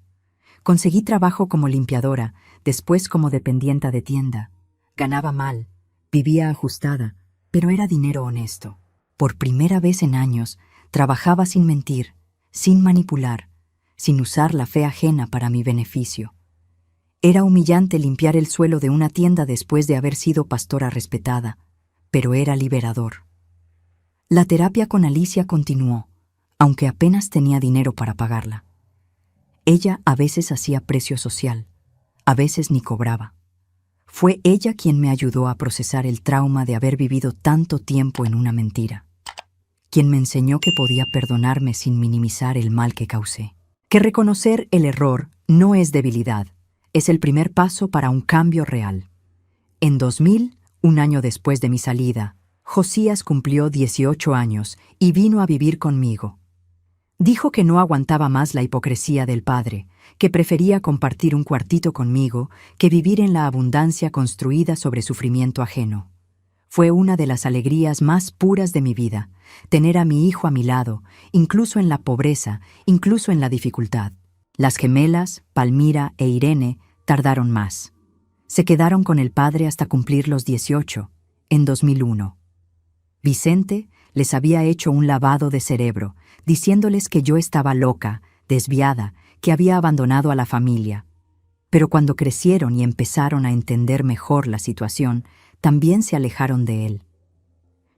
Conseguí trabajo como limpiadora, después como dependienta de tienda. Ganaba mal, vivía ajustada, pero era dinero honesto. Por primera vez en años, trabajaba sin mentir, sin manipular, sin usar la fe ajena para mi beneficio. Era humillante limpiar el suelo de una tienda después de haber sido pastora respetada, pero era liberador. La terapia con Alicia continuó, aunque apenas tenía dinero para pagarla. Ella a veces hacía precio social, a veces ni cobraba. Fue ella quien me ayudó a procesar el trauma de haber vivido tanto tiempo en una mentira, quien me enseñó que podía perdonarme sin minimizar el mal que causé. Que reconocer el error no es debilidad, es el primer paso para un cambio real. En 2000, un año después de mi salida, Josías cumplió 18 años y vino a vivir conmigo. Dijo que no aguantaba más la hipocresía del padre, que prefería compartir un cuartito conmigo que vivir en la abundancia construida sobre sufrimiento ajeno. Fue una de las alegrías más puras de mi vida, tener a mi hijo a mi lado, incluso en la pobreza, incluso en la dificultad. Las gemelas, Palmira e Irene, tardaron más. Se quedaron con el padre hasta cumplir los 18, en 2001. Vicente les había hecho un lavado de cerebro, diciéndoles que yo estaba loca, desviada, que había abandonado a la familia. Pero cuando crecieron y empezaron a entender mejor la situación, también se alejaron de él.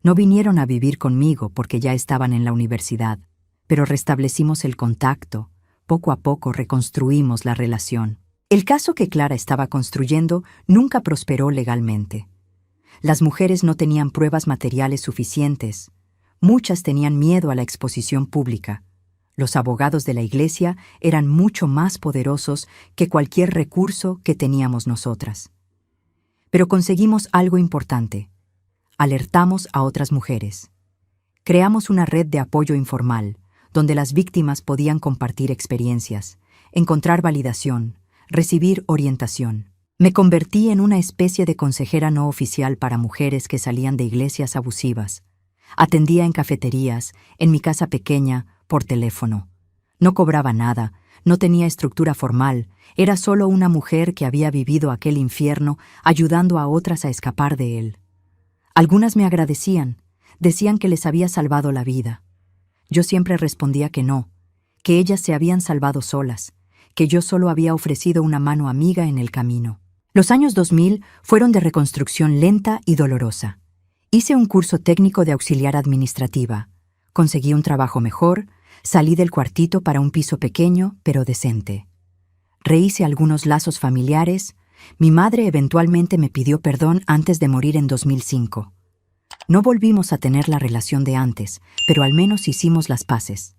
No vinieron a vivir conmigo porque ya estaban en la universidad, pero restablecimos el contacto, poco a poco reconstruimos la relación. El caso que Clara estaba construyendo nunca prosperó legalmente. Las mujeres no tenían pruebas materiales suficientes. Muchas tenían miedo a la exposición pública. Los abogados de la iglesia eran mucho más poderosos que cualquier recurso que teníamos nosotras. Pero conseguimos algo importante. Alertamos a otras mujeres. Creamos una red de apoyo informal, donde las víctimas podían compartir experiencias, encontrar validación, recibir orientación. Me convertí en una especie de consejera no oficial para mujeres que salían de iglesias abusivas. Atendía en cafeterías, en mi casa pequeña, por teléfono. No cobraba nada, no tenía estructura formal, era solo una mujer que había vivido aquel infierno ayudando a otras a escapar de él. Algunas me agradecían, decían que les había salvado la vida. Yo siempre respondía que no, que ellas se habían salvado solas, que yo solo había ofrecido una mano amiga en el camino. Los años 2000 fueron de reconstrucción lenta y dolorosa. Hice un curso técnico de auxiliar administrativa, conseguí un trabajo mejor, salí del cuartito para un piso pequeño pero decente. Rehice algunos lazos familiares, mi madre eventualmente me pidió perdón antes de morir en 2005. No volvimos a tener la relación de antes, pero al menos hicimos las paces.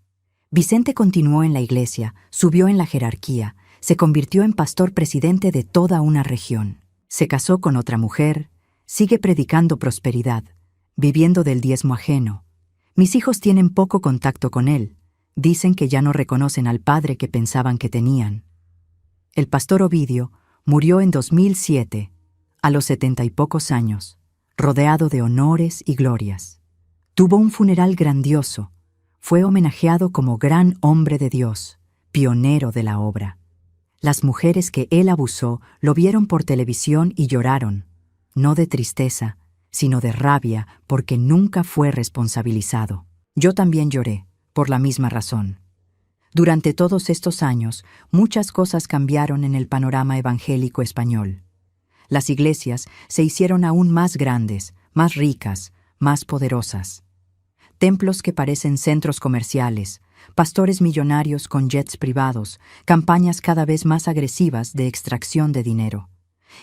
Vicente continuó en la iglesia, subió en la jerarquía, se convirtió en pastor presidente de toda una región. Se casó con otra mujer, sigue predicando prosperidad, viviendo del diezmo ajeno. Mis hijos tienen poco contacto con él, dicen que ya no reconocen al padre que pensaban que tenían. El pastor Ovidio murió en 2007, a los 70 y pocos años, rodeado de honores y glorias. Tuvo un funeral grandioso, fue homenajeado como gran hombre de Dios, pionero de la obra. Las mujeres que él abusó lo vieron por televisión y lloraron, no de tristeza, sino de rabia porque nunca fue responsabilizado. Yo también lloré, por la misma razón. Durante todos estos años, muchas cosas cambiaron en el panorama evangélico español. Las iglesias se hicieron aún más grandes, más ricas, más poderosas. Templos que parecen centros comerciales, pastores millonarios con jets privados, campañas cada vez más agresivas de extracción de dinero.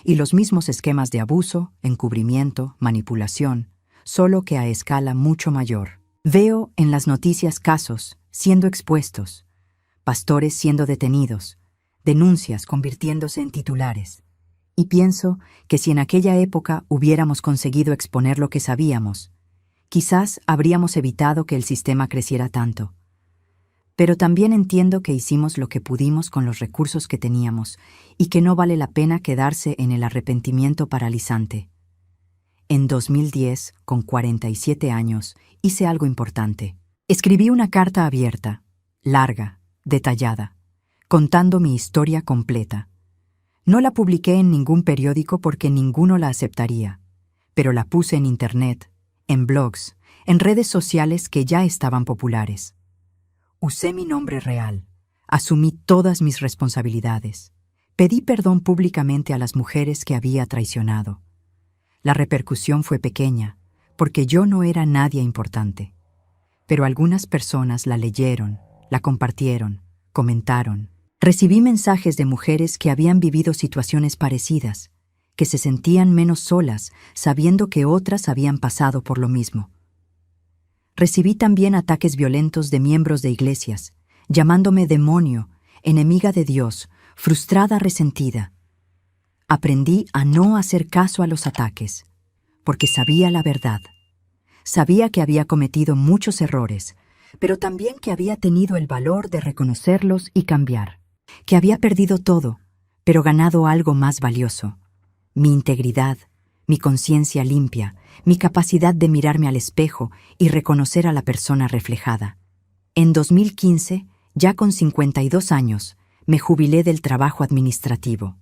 Y los mismos esquemas de abuso, encubrimiento, manipulación, solo que a escala mucho mayor. Veo en las noticias casos siendo expuestos, pastores siendo detenidos, denuncias convirtiéndose en titulares. Y pienso que si en aquella época hubiéramos conseguido exponer lo que sabíamos, quizás habríamos evitado que el sistema creciera tanto. Pero también entiendo que hicimos lo que pudimos con los recursos que teníamos y que no vale la pena quedarse en el arrepentimiento paralizante. En 2010, con 47 años, hice algo importante. Escribí una carta abierta, larga, detallada, contando mi historia completa. No la publiqué en ningún periódico porque ninguno la aceptaría, pero la puse en Internet, en blogs, en redes sociales que ya estaban populares. Usé mi nombre real, asumí todas mis responsabilidades, pedí perdón públicamente a las mujeres que había traicionado. La repercusión fue pequeña, porque yo no era nadie importante. Pero algunas personas la leyeron, la compartieron, comentaron. Recibí mensajes de mujeres que habían vivido situaciones parecidas, que se sentían menos solas sabiendo que otras habían pasado por lo mismo. Recibí también ataques violentos de miembros de iglesias, llamándome demonio, enemiga de Dios, frustrada, resentida. Aprendí a no hacer caso a los ataques, porque sabía la verdad. Sabía que había cometido muchos errores, pero también que había tenido el valor de reconocerlos y cambiar. Que había perdido todo, pero ganado algo más valioso: mi integridad, mi conciencia limpia, mi capacidad de mirarme al espejo y reconocer a la persona reflejada. En 2015, ya con 52 años, me jubilé del trabajo administrativo.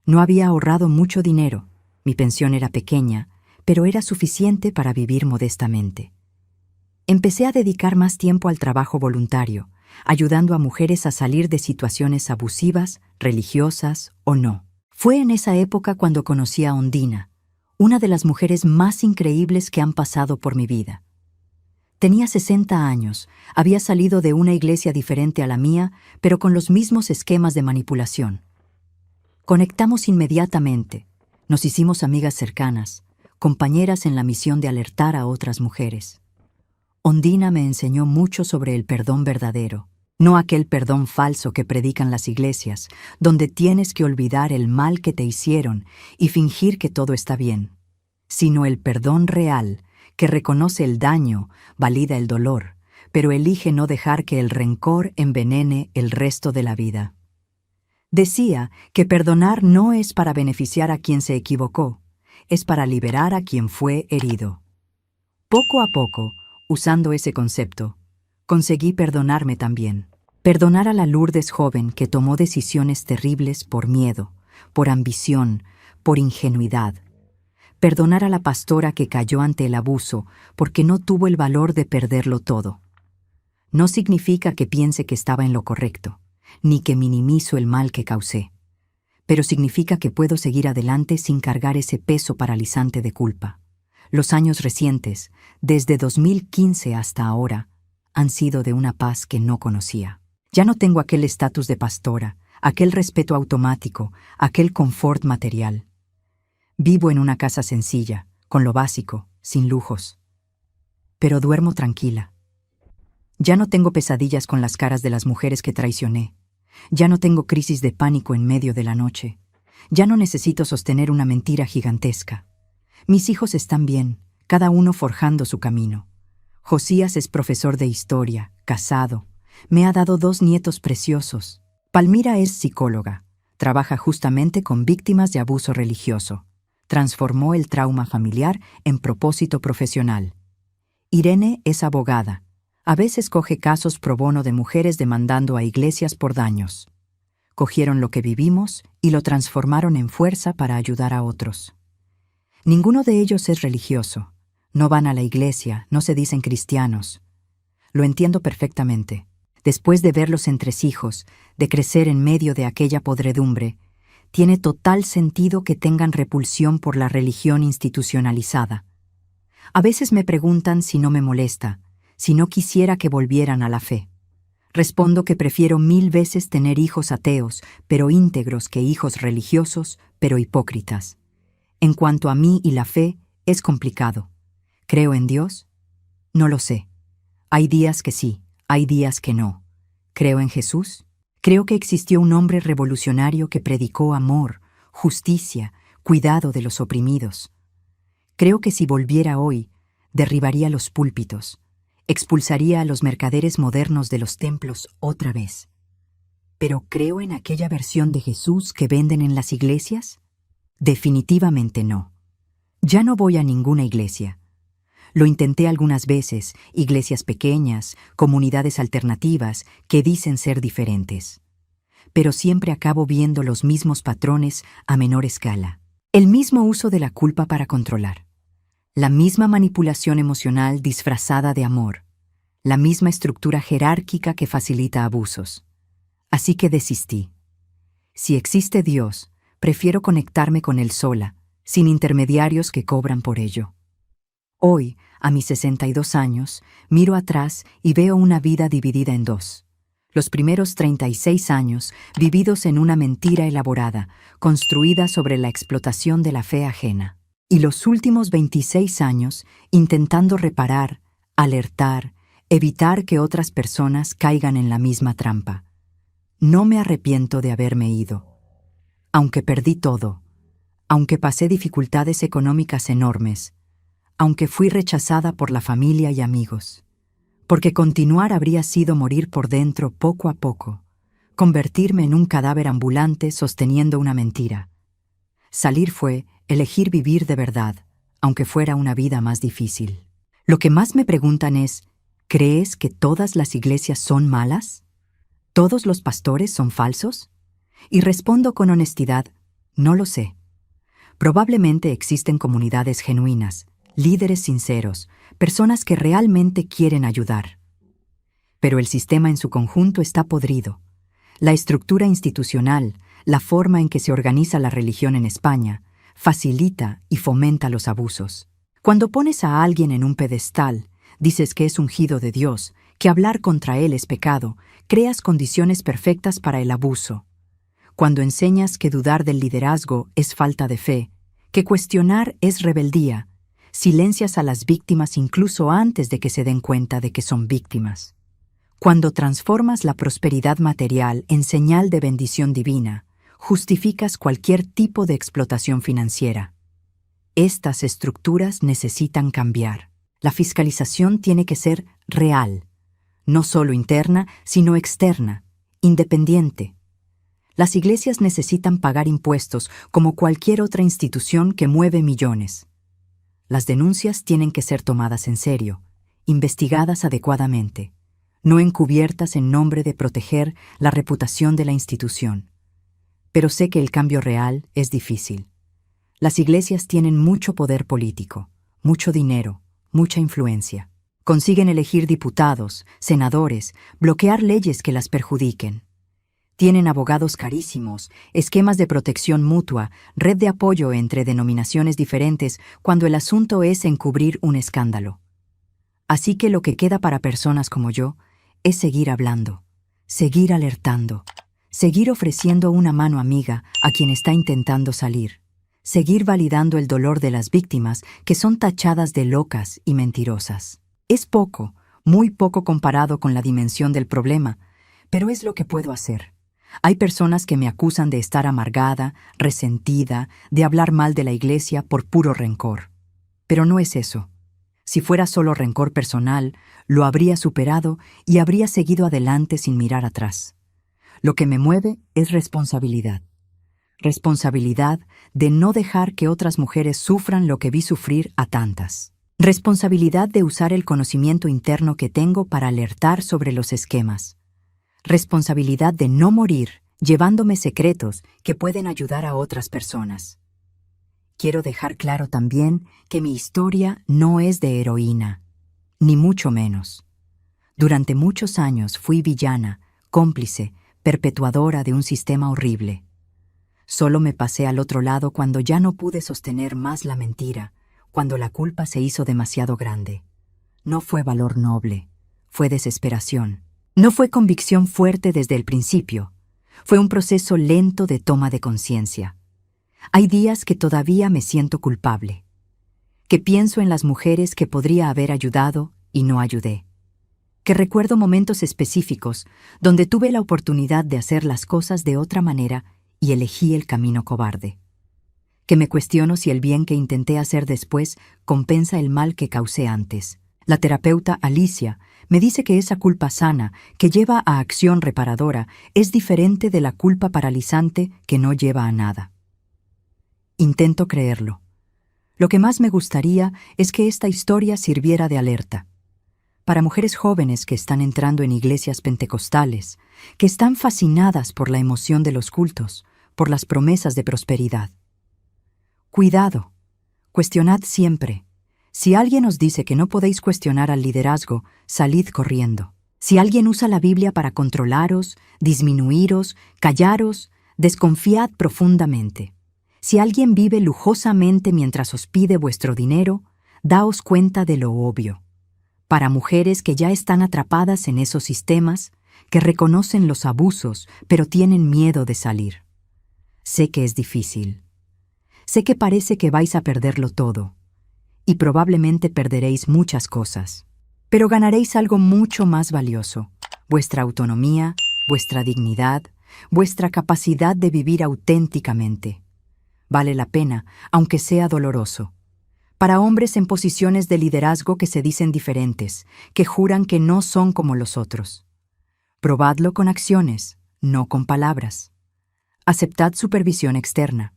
No había ahorrado mucho dinero, mi pensión era pequeña, pero era suficiente para vivir modestamente. Empecé a dedicar más tiempo al trabajo voluntario, ayudando a mujeres a salir de situaciones abusivas, religiosas o no. Fue en esa época cuando conocí a Ondina, una de las mujeres más increíbles que han pasado por mi vida. Tenía 60 años, había salido de una iglesia diferente a la mía, pero con los mismos esquemas de manipulación. Conectamos inmediatamente, nos hicimos amigas cercanas, compañeras en la misión de alertar a otras mujeres. Ondina me enseñó mucho sobre el perdón verdadero, no aquel perdón falso que predican las iglesias, donde tienes que olvidar el mal que te hicieron y fingir que todo está bien, sino el perdón real, que reconoce el daño, valida el dolor, pero elige no dejar que el rencor envenene el resto de la vida. Decía que perdonar no es para beneficiar a quien se equivocó, es para liberar a quien fue herido. Poco a poco, usando ese concepto, conseguí perdonarme también. Perdonar a la Lourdes joven que tomó decisiones terribles por miedo, por ambición, por ingenuidad. Perdonar a la pastora que cayó ante el abuso porque no tuvo el valor de perderlo todo. No significa que piense que estaba en lo correcto, ni que minimizo el mal que causé, pero significa que puedo seguir adelante sin cargar ese peso paralizante de culpa. Los años recientes, desde 2015 hasta ahora, han sido de una paz que no conocía. Ya no tengo aquel estatus de pastora, aquel respeto automático, aquel confort material. Vivo en una casa sencilla, con lo básico, sin lujos. Pero duermo tranquila. Ya no tengo pesadillas con las caras de las mujeres que traicioné. Ya no tengo crisis de pánico en medio de la noche. Ya no necesito sostener una mentira gigantesca. Mis hijos están bien, cada uno forjando su camino. Josías es profesor de historia, casado. Me ha dado 2 nietos preciosos. Palmira es psicóloga. Trabaja justamente con víctimas de abuso religioso. Transformó el trauma familiar en propósito profesional. Irene es abogada. A veces coge casos pro bono de mujeres demandando a iglesias por daños. Cogieron lo que vivimos y lo transformaron en fuerza para ayudar a otros. Ninguno de ellos es religioso. No van a la iglesia, no se dicen cristianos. Lo entiendo perfectamente. Después de ver los entresijos, de crecer en medio de aquella podredumbre, tiene total sentido que tengan repulsión por la religión institucionalizada. A veces me preguntan si no me molesta, si no quisiera que volvieran a la fe. Respondo que prefiero 1000 veces tener hijos ateos, pero íntegros, que hijos religiosos, pero hipócritas. En cuanto a mí y la fe, es complicado. ¿Creo en Dios? No lo sé. Hay días que sí, hay días que no. ¿Creo en Jesús? Creo que existió un hombre revolucionario que predicó amor, justicia, cuidado de los oprimidos. Creo que si volviera hoy, derribaría los púlpitos, Expulsaría a los mercaderes modernos de los templos otra vez. ¿Pero creo en aquella versión de Jesús que venden en las iglesias? Definitivamente no. Ya no voy a ninguna iglesia. Lo intenté algunas veces, iglesias pequeñas, comunidades alternativas que dicen ser diferentes. Pero siempre acabo viendo los mismos patrones a menor escala. El mismo uso de la culpa para controlar. La misma manipulación emocional disfrazada de amor. La misma estructura jerárquica que facilita abusos. Así que desistí. Si existe Dios, prefiero conectarme con Él sola, sin intermediarios que cobran por ello. Hoy, a mis 62 años, miro atrás y veo una vida dividida en dos. Los primeros 36 años vividos en una mentira elaborada, construida sobre la explotación de la fe ajena. Y los últimos 26 años intentando reparar, alertar, evitar que otras personas caigan en la misma trampa. No me arrepiento de haberme ido. Aunque perdí todo, aunque pasé dificultades económicas enormes, aunque fui rechazada por la familia y amigos, porque continuar habría sido morir por dentro poco a poco, convertirme en un cadáver ambulante sosteniendo una mentira. Salir fue elegir vivir de verdad, aunque fuera una vida más difícil. Lo que más me preguntan es, ¿crees que todas las iglesias son malas? ¿Todos los pastores son falsos? Y respondo con honestidad, no lo sé. Probablemente existen comunidades genuinas, líderes sinceros, personas que realmente quieren ayudar. Pero el sistema en su conjunto está podrido. La estructura institucional, la forma en que se organiza la religión en España, facilita y fomenta los abusos. Cuando pones a alguien en un pedestal, dices que es ungido de Dios, que hablar contra él es pecado, creas condiciones perfectas para el abuso. Cuando enseñas que dudar del liderazgo es falta de fe, que cuestionar es rebeldía, silencias a las víctimas incluso antes de que se den cuenta de que son víctimas. Cuando transformas la prosperidad material en señal de bendición divina, justificas cualquier tipo de explotación financiera. Estas estructuras necesitan cambiar. La fiscalización tiene que ser real, no solo interna, sino externa, independiente. Las iglesias necesitan pagar impuestos como cualquier otra institución que mueve millones. Las denuncias tienen que ser tomadas en serio, investigadas adecuadamente, no encubiertas en nombre de proteger la reputación de la institución. Pero sé que el cambio real es difícil. Las iglesias tienen mucho poder político, mucho dinero, mucha influencia. Consiguen elegir diputados, senadores, bloquear leyes que las perjudiquen. Tienen abogados carísimos, esquemas de protección mutua, red de apoyo entre denominaciones diferentes cuando el asunto es encubrir un escándalo. Así que lo que queda para personas como yo es seguir hablando, seguir alertando, seguir ofreciendo una mano amiga a quien está intentando salir, seguir validando el dolor de las víctimas que son tachadas de locas y mentirosas. Es poco, muy poco comparado con la dimensión del problema, pero es lo que puedo hacer. Hay personas que me acusan de estar amargada, resentida, de hablar mal de la iglesia por puro rencor. Pero no es eso. Si fuera solo rencor personal, lo habría superado y habría seguido adelante sin mirar atrás. Lo que me mueve es responsabilidad. Responsabilidad de no dejar que otras mujeres sufran lo que vi sufrir a tantas. Responsabilidad de usar el conocimiento interno que tengo para alertar sobre los esquemas. Responsabilidad de no morir llevándome secretos que pueden ayudar a otras personas. Quiero dejar claro también que mi historia no es de heroína, ni mucho menos. Durante muchos años fui villana, cómplice, perpetuadora de un sistema horrible. Solo me pasé al otro lado cuando ya no pude sostener más la mentira, cuando la culpa se hizo demasiado grande. No fue valor noble, fue desesperación. No fue convicción fuerte desde el principio, fue un proceso lento de toma de conciencia. Hay días que todavía me siento culpable, que pienso en las mujeres que podría haber ayudado y no ayudé, que recuerdo momentos específicos donde tuve la oportunidad de hacer las cosas de otra manera y elegí el camino cobarde, que me cuestiono si el bien que intenté hacer después compensa el mal que causé antes. La terapeuta Alicia me dice que esa culpa sana, que lleva a acción reparadora, es diferente de la culpa paralizante que no lleva a nada. Intento creerlo. Lo que más me gustaría es que esta historia sirviera de alerta. Para mujeres jóvenes que están entrando en iglesias pentecostales, que están fascinadas por la emoción de los cultos, por las promesas de prosperidad. Cuidado, cuestionad siempre. Si alguien os dice que no podéis cuestionar al liderazgo, salid corriendo. Si alguien usa la Biblia para controlaros, disminuiros, callaros, desconfiad profundamente. Si alguien vive lujosamente mientras os pide vuestro dinero, daos cuenta de lo obvio. Para mujeres que ya están atrapadas en esos sistemas, que reconocen los abusos, pero tienen miedo de salir. Sé que es difícil. Sé que parece que vais a perderlo todo, y probablemente perderéis muchas cosas, pero ganaréis algo mucho más valioso: vuestra autonomía, vuestra dignidad, vuestra capacidad de vivir auténticamente. Vale la pena, aunque sea doloroso. Para hombres en posiciones de liderazgo que se dicen diferentes, que juran que no son como los otros. Probadlo con acciones, no con palabras. Aceptad supervisión externa.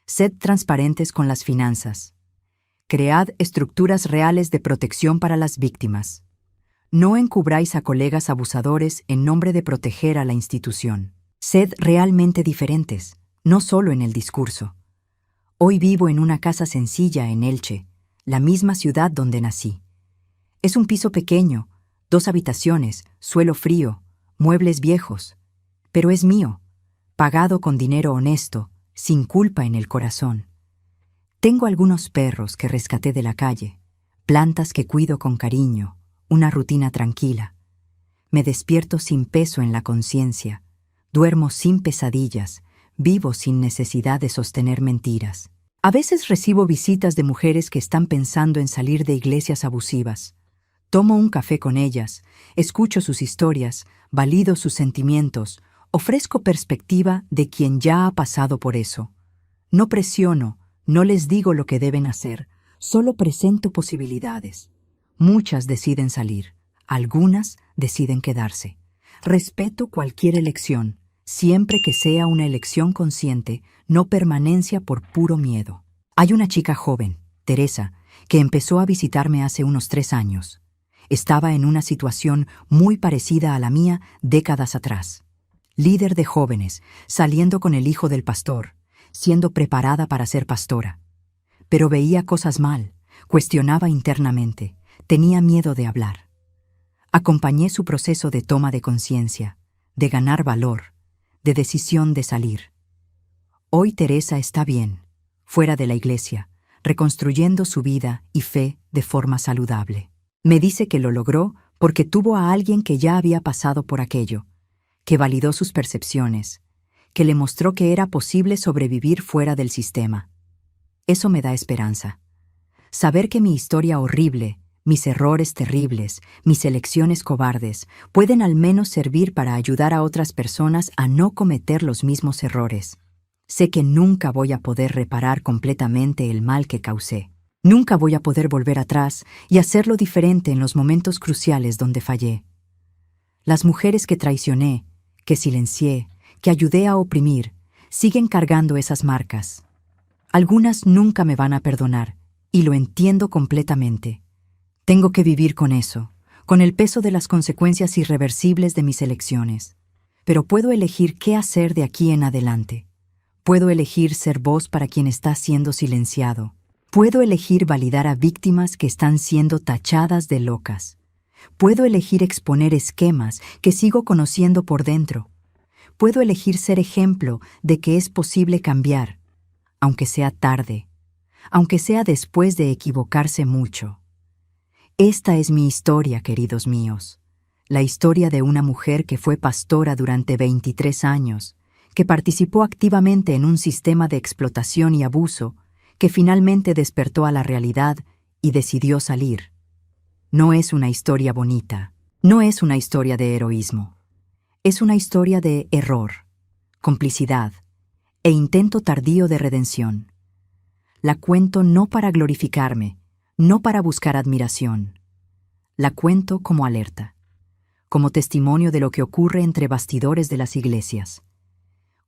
Sed transparentes con las finanzas. Cread estructuras reales de protección para las víctimas. No encubráis a colegas abusadores en nombre de proteger a la institución. Sed realmente diferentes, no solo en el discurso. Hoy vivo en una casa sencilla en Elche, la misma ciudad donde nací. Es un piso pequeño, 2 habitaciones, suelo frío, muebles viejos. Pero es mío, pagado con dinero honesto, sin culpa en el corazón. Tengo algunos perros que rescaté de la calle, plantas que cuido con cariño, una rutina tranquila. Me despierto sin peso en la conciencia, duermo sin pesadillas, vivo sin necesidad de sostener mentiras. A veces recibo visitas de mujeres que están pensando en salir de iglesias abusivas. Tomo un café con ellas, escucho sus historias, valido sus sentimientos, ofrezco perspectiva de quien ya ha pasado por eso. No presiono, no les digo lo que deben hacer, solo presento posibilidades. Muchas deciden salir, algunas deciden quedarse. Respeto cualquier elección, siempre que sea una elección consciente, no permanencia por puro miedo. Hay una chica joven, Teresa, que empezó a visitarme hace unos 3 años. Estaba en una situación muy parecida a la mía décadas atrás. Líder de jóvenes, saliendo con el hijo del pastor, siendo preparada para ser pastora. Pero veía cosas mal, cuestionaba internamente, tenía miedo de hablar. Acompañé su proceso de toma de conciencia, de ganar valor, de decisión de salir. Hoy Teresa está bien, fuera de la iglesia, reconstruyendo su vida y fe de forma saludable. Me dice que lo logró porque tuvo a alguien que ya había pasado por aquello, que validó sus percepciones, que le mostró que era posible sobrevivir fuera del sistema. Eso me da esperanza. Saber que mi historia horrible, mis errores terribles, mis elecciones cobardes, pueden al menos servir para ayudar a otras personas a no cometer los mismos errores. Sé que nunca voy a poder reparar completamente el mal que causé. Nunca voy a poder volver atrás y hacerlo diferente en los momentos cruciales donde fallé. Las mujeres que traicioné, que silencié, que ayudé a oprimir, siguen cargando esas marcas. Algunas nunca me van a perdonar, y lo entiendo completamente. Tengo que vivir con eso, con el peso de las consecuencias irreversibles de mis elecciones. Pero puedo elegir qué hacer de aquí en adelante. Puedo elegir ser voz para quien está siendo silenciado. Puedo elegir validar a víctimas que están siendo tachadas de locas. Puedo elegir exponer esquemas que sigo conociendo por dentro. Puedo elegir ser ejemplo de que es posible cambiar, aunque sea tarde, aunque sea después de equivocarse mucho. Esta es mi historia, queridos míos. La historia de una mujer que fue pastora durante 23 años, que participó activamente en un sistema de explotación y abuso, que finalmente despertó a la realidad y decidió salir. No es una historia bonita, no es una historia de heroísmo. Es una historia de error, complicidad e intento tardío de redención. La cuento no para glorificarme, no para buscar admiración. La cuento como alerta, como testimonio de lo que ocurre entre bastidores de las iglesias,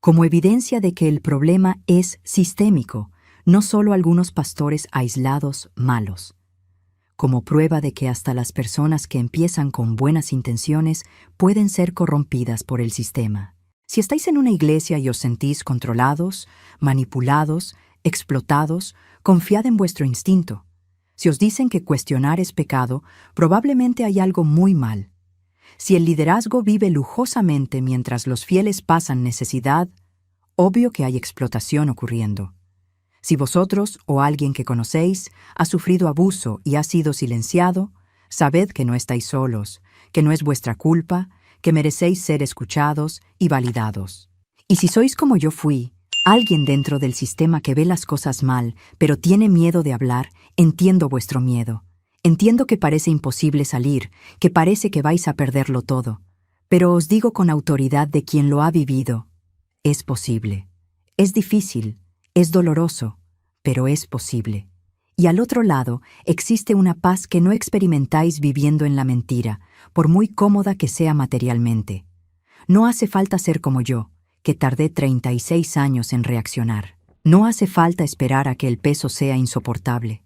como evidencia de que el problema es sistémico, no solo algunos pastores aislados malos, como prueba de que hasta las personas que empiezan con buenas intenciones pueden ser corrompidas por el sistema. Si estáis en una iglesia y os sentís controlados, manipulados, explotados, confiad en vuestro instinto. Si os dicen que cuestionar es pecado, probablemente hay algo muy mal. Si el liderazgo vive lujosamente mientras los fieles pasan necesidad, obvio que hay explotación ocurriendo. Si vosotros o alguien que conocéis ha sufrido abuso y ha sido silenciado, sabed que no estáis solos, que no es vuestra culpa, que merecéis ser escuchados y validados. Y si sois como yo fui, alguien dentro del sistema que ve las cosas mal, pero tiene miedo de hablar, entiendo vuestro miedo. Entiendo que parece imposible salir, que parece que vais a perderlo todo. Pero os digo con autoridad de quien lo ha vivido, es posible. Es difícil, es doloroso, pero es posible. Y al otro lado existe una paz que no experimentáis viviendo en la mentira, por muy cómoda que sea materialmente. No hace falta ser como yo, que tardé 36 años en reaccionar. No hace falta esperar a que el peso sea insoportable.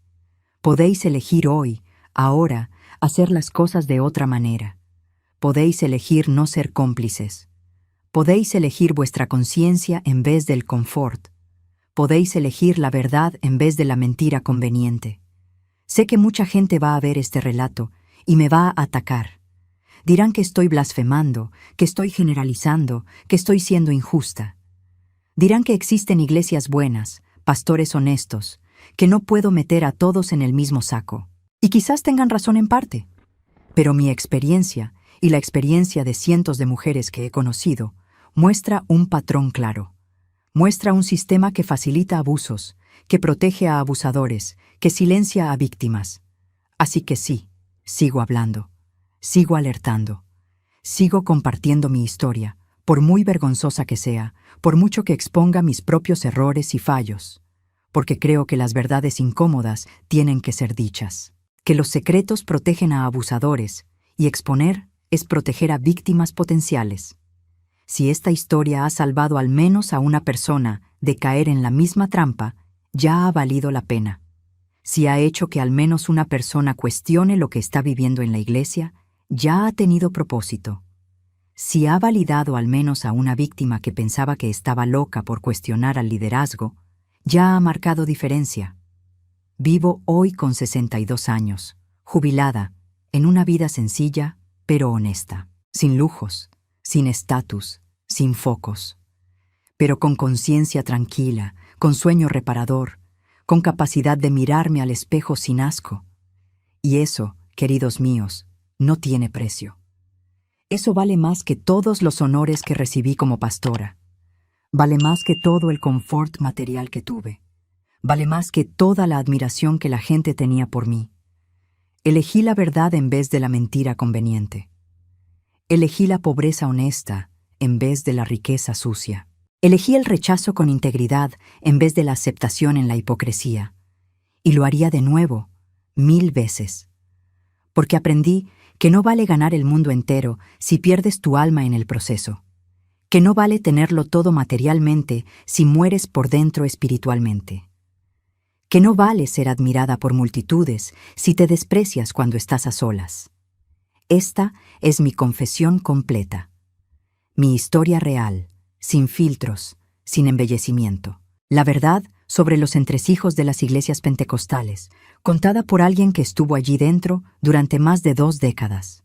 Podéis elegir hoy, ahora, hacer las cosas de otra manera. Podéis elegir no ser cómplices. Podéis elegir vuestra conciencia en vez del confort. Podéis elegir la verdad en vez de la mentira conveniente. Sé que mucha gente va a ver este relato y me va a atacar. Dirán que estoy blasfemando, que estoy generalizando, que estoy siendo injusta. Dirán que existen iglesias buenas, pastores honestos, que no puedo meter a todos en el mismo saco. Y quizás tengan razón en parte. Pero mi experiencia, y la experiencia de cientos de mujeres que he conocido, muestra un patrón claro. Muestra un sistema que facilita abusos, que protege a abusadores, que silencia a víctimas. Así que sí, sigo hablando, sigo alertando, sigo compartiendo mi historia, por muy vergonzosa que sea, por mucho que exponga mis propios errores y fallos, porque creo que las verdades incómodas tienen que ser dichas, que los secretos protegen a abusadores, y exponer es proteger a víctimas potenciales. Si esta historia ha salvado al menos a una persona de caer en la misma trampa, ya ha valido la pena. Si ha hecho que al menos una persona cuestione lo que está viviendo en la iglesia, ya ha tenido propósito. Si ha validado al menos a una víctima que pensaba que estaba loca por cuestionar al liderazgo, ya ha marcado diferencia. Vivo hoy con 62 años, jubilada, en una vida sencilla, pero honesta, sin lujos, sin estatus, sin focos, pero con conciencia tranquila, con sueño reparador, con capacidad de mirarme al espejo sin asco. Y eso, queridos míos, no tiene precio. Eso vale más que todos los honores que recibí como pastora. Vale más que todo el confort material que tuve. Vale más que toda la admiración que la gente tenía por mí. Elegí la verdad en vez de la mentira conveniente. Elegí la pobreza honesta en vez de la riqueza sucia. Elegí el rechazo con integridad en vez de la aceptación en la hipocresía. Y lo haría de nuevo, 1000 veces. Porque aprendí que no vale ganar el mundo entero si pierdes tu alma en el proceso. Que no vale tenerlo todo materialmente si mueres por dentro espiritualmente. Que no vale ser admirada por multitudes si te desprecias cuando estás a solas. Esta es mi confesión completa. Mi historia real, sin filtros, sin embellecimiento. La verdad sobre los entresijos de las iglesias pentecostales, contada por alguien que estuvo allí dentro durante más de 2 décadas.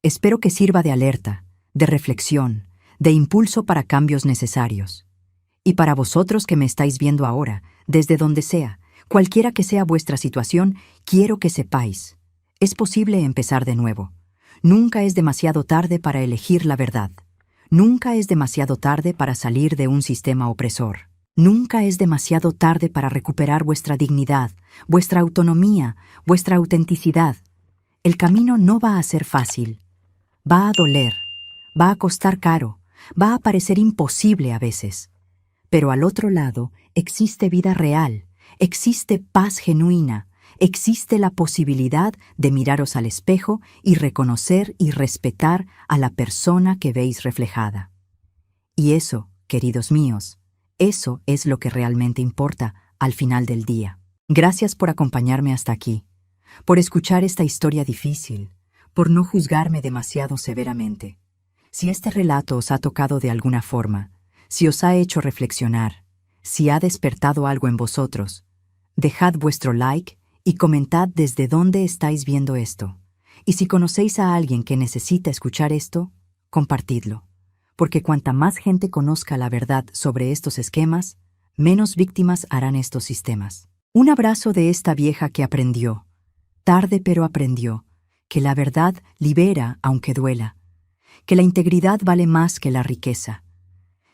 Espero que sirva de alerta, de reflexión, de impulso para cambios necesarios. Y para vosotros que me estáis viendo ahora, desde donde sea, cualquiera que sea vuestra situación, quiero que sepáis, es posible empezar de nuevo. Nunca es demasiado tarde para elegir la verdad. Nunca es demasiado tarde para salir de un sistema opresor. Nunca es demasiado tarde para recuperar vuestra dignidad, vuestra autonomía, vuestra autenticidad. El camino no va a ser fácil. Va a doler, va a costar caro, va a parecer imposible a veces. Pero al otro lado existe vida real, existe paz genuina, existe la posibilidad de miraros al espejo y reconocer y respetar a la persona que veis reflejada. Y eso, queridos míos, eso es lo que realmente importa al final del día. Gracias por acompañarme hasta aquí, por escuchar esta historia difícil, por no juzgarme demasiado severamente. Si este relato os ha tocado de alguna forma, si os ha hecho reflexionar, si ha despertado algo en vosotros, dejad vuestro like y comentad desde dónde estáis viendo esto. Y si conocéis a alguien que necesita escuchar esto, compartidlo, porque cuanta más gente conozca la verdad sobre estos esquemas, menos víctimas harán estos sistemas. Un abrazo de esta vieja que aprendió, tarde pero aprendió, que la verdad libera aunque duela, que la integridad vale más que la riqueza,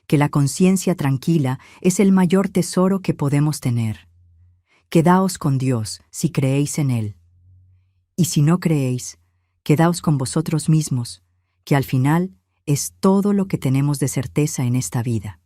que la conciencia tranquila es el mayor tesoro que podemos tener. Quedaos con Dios si creéis en Él. Y si no creéis, quedaos con vosotros mismos, que al final es todo lo que tenemos de certeza en esta vida.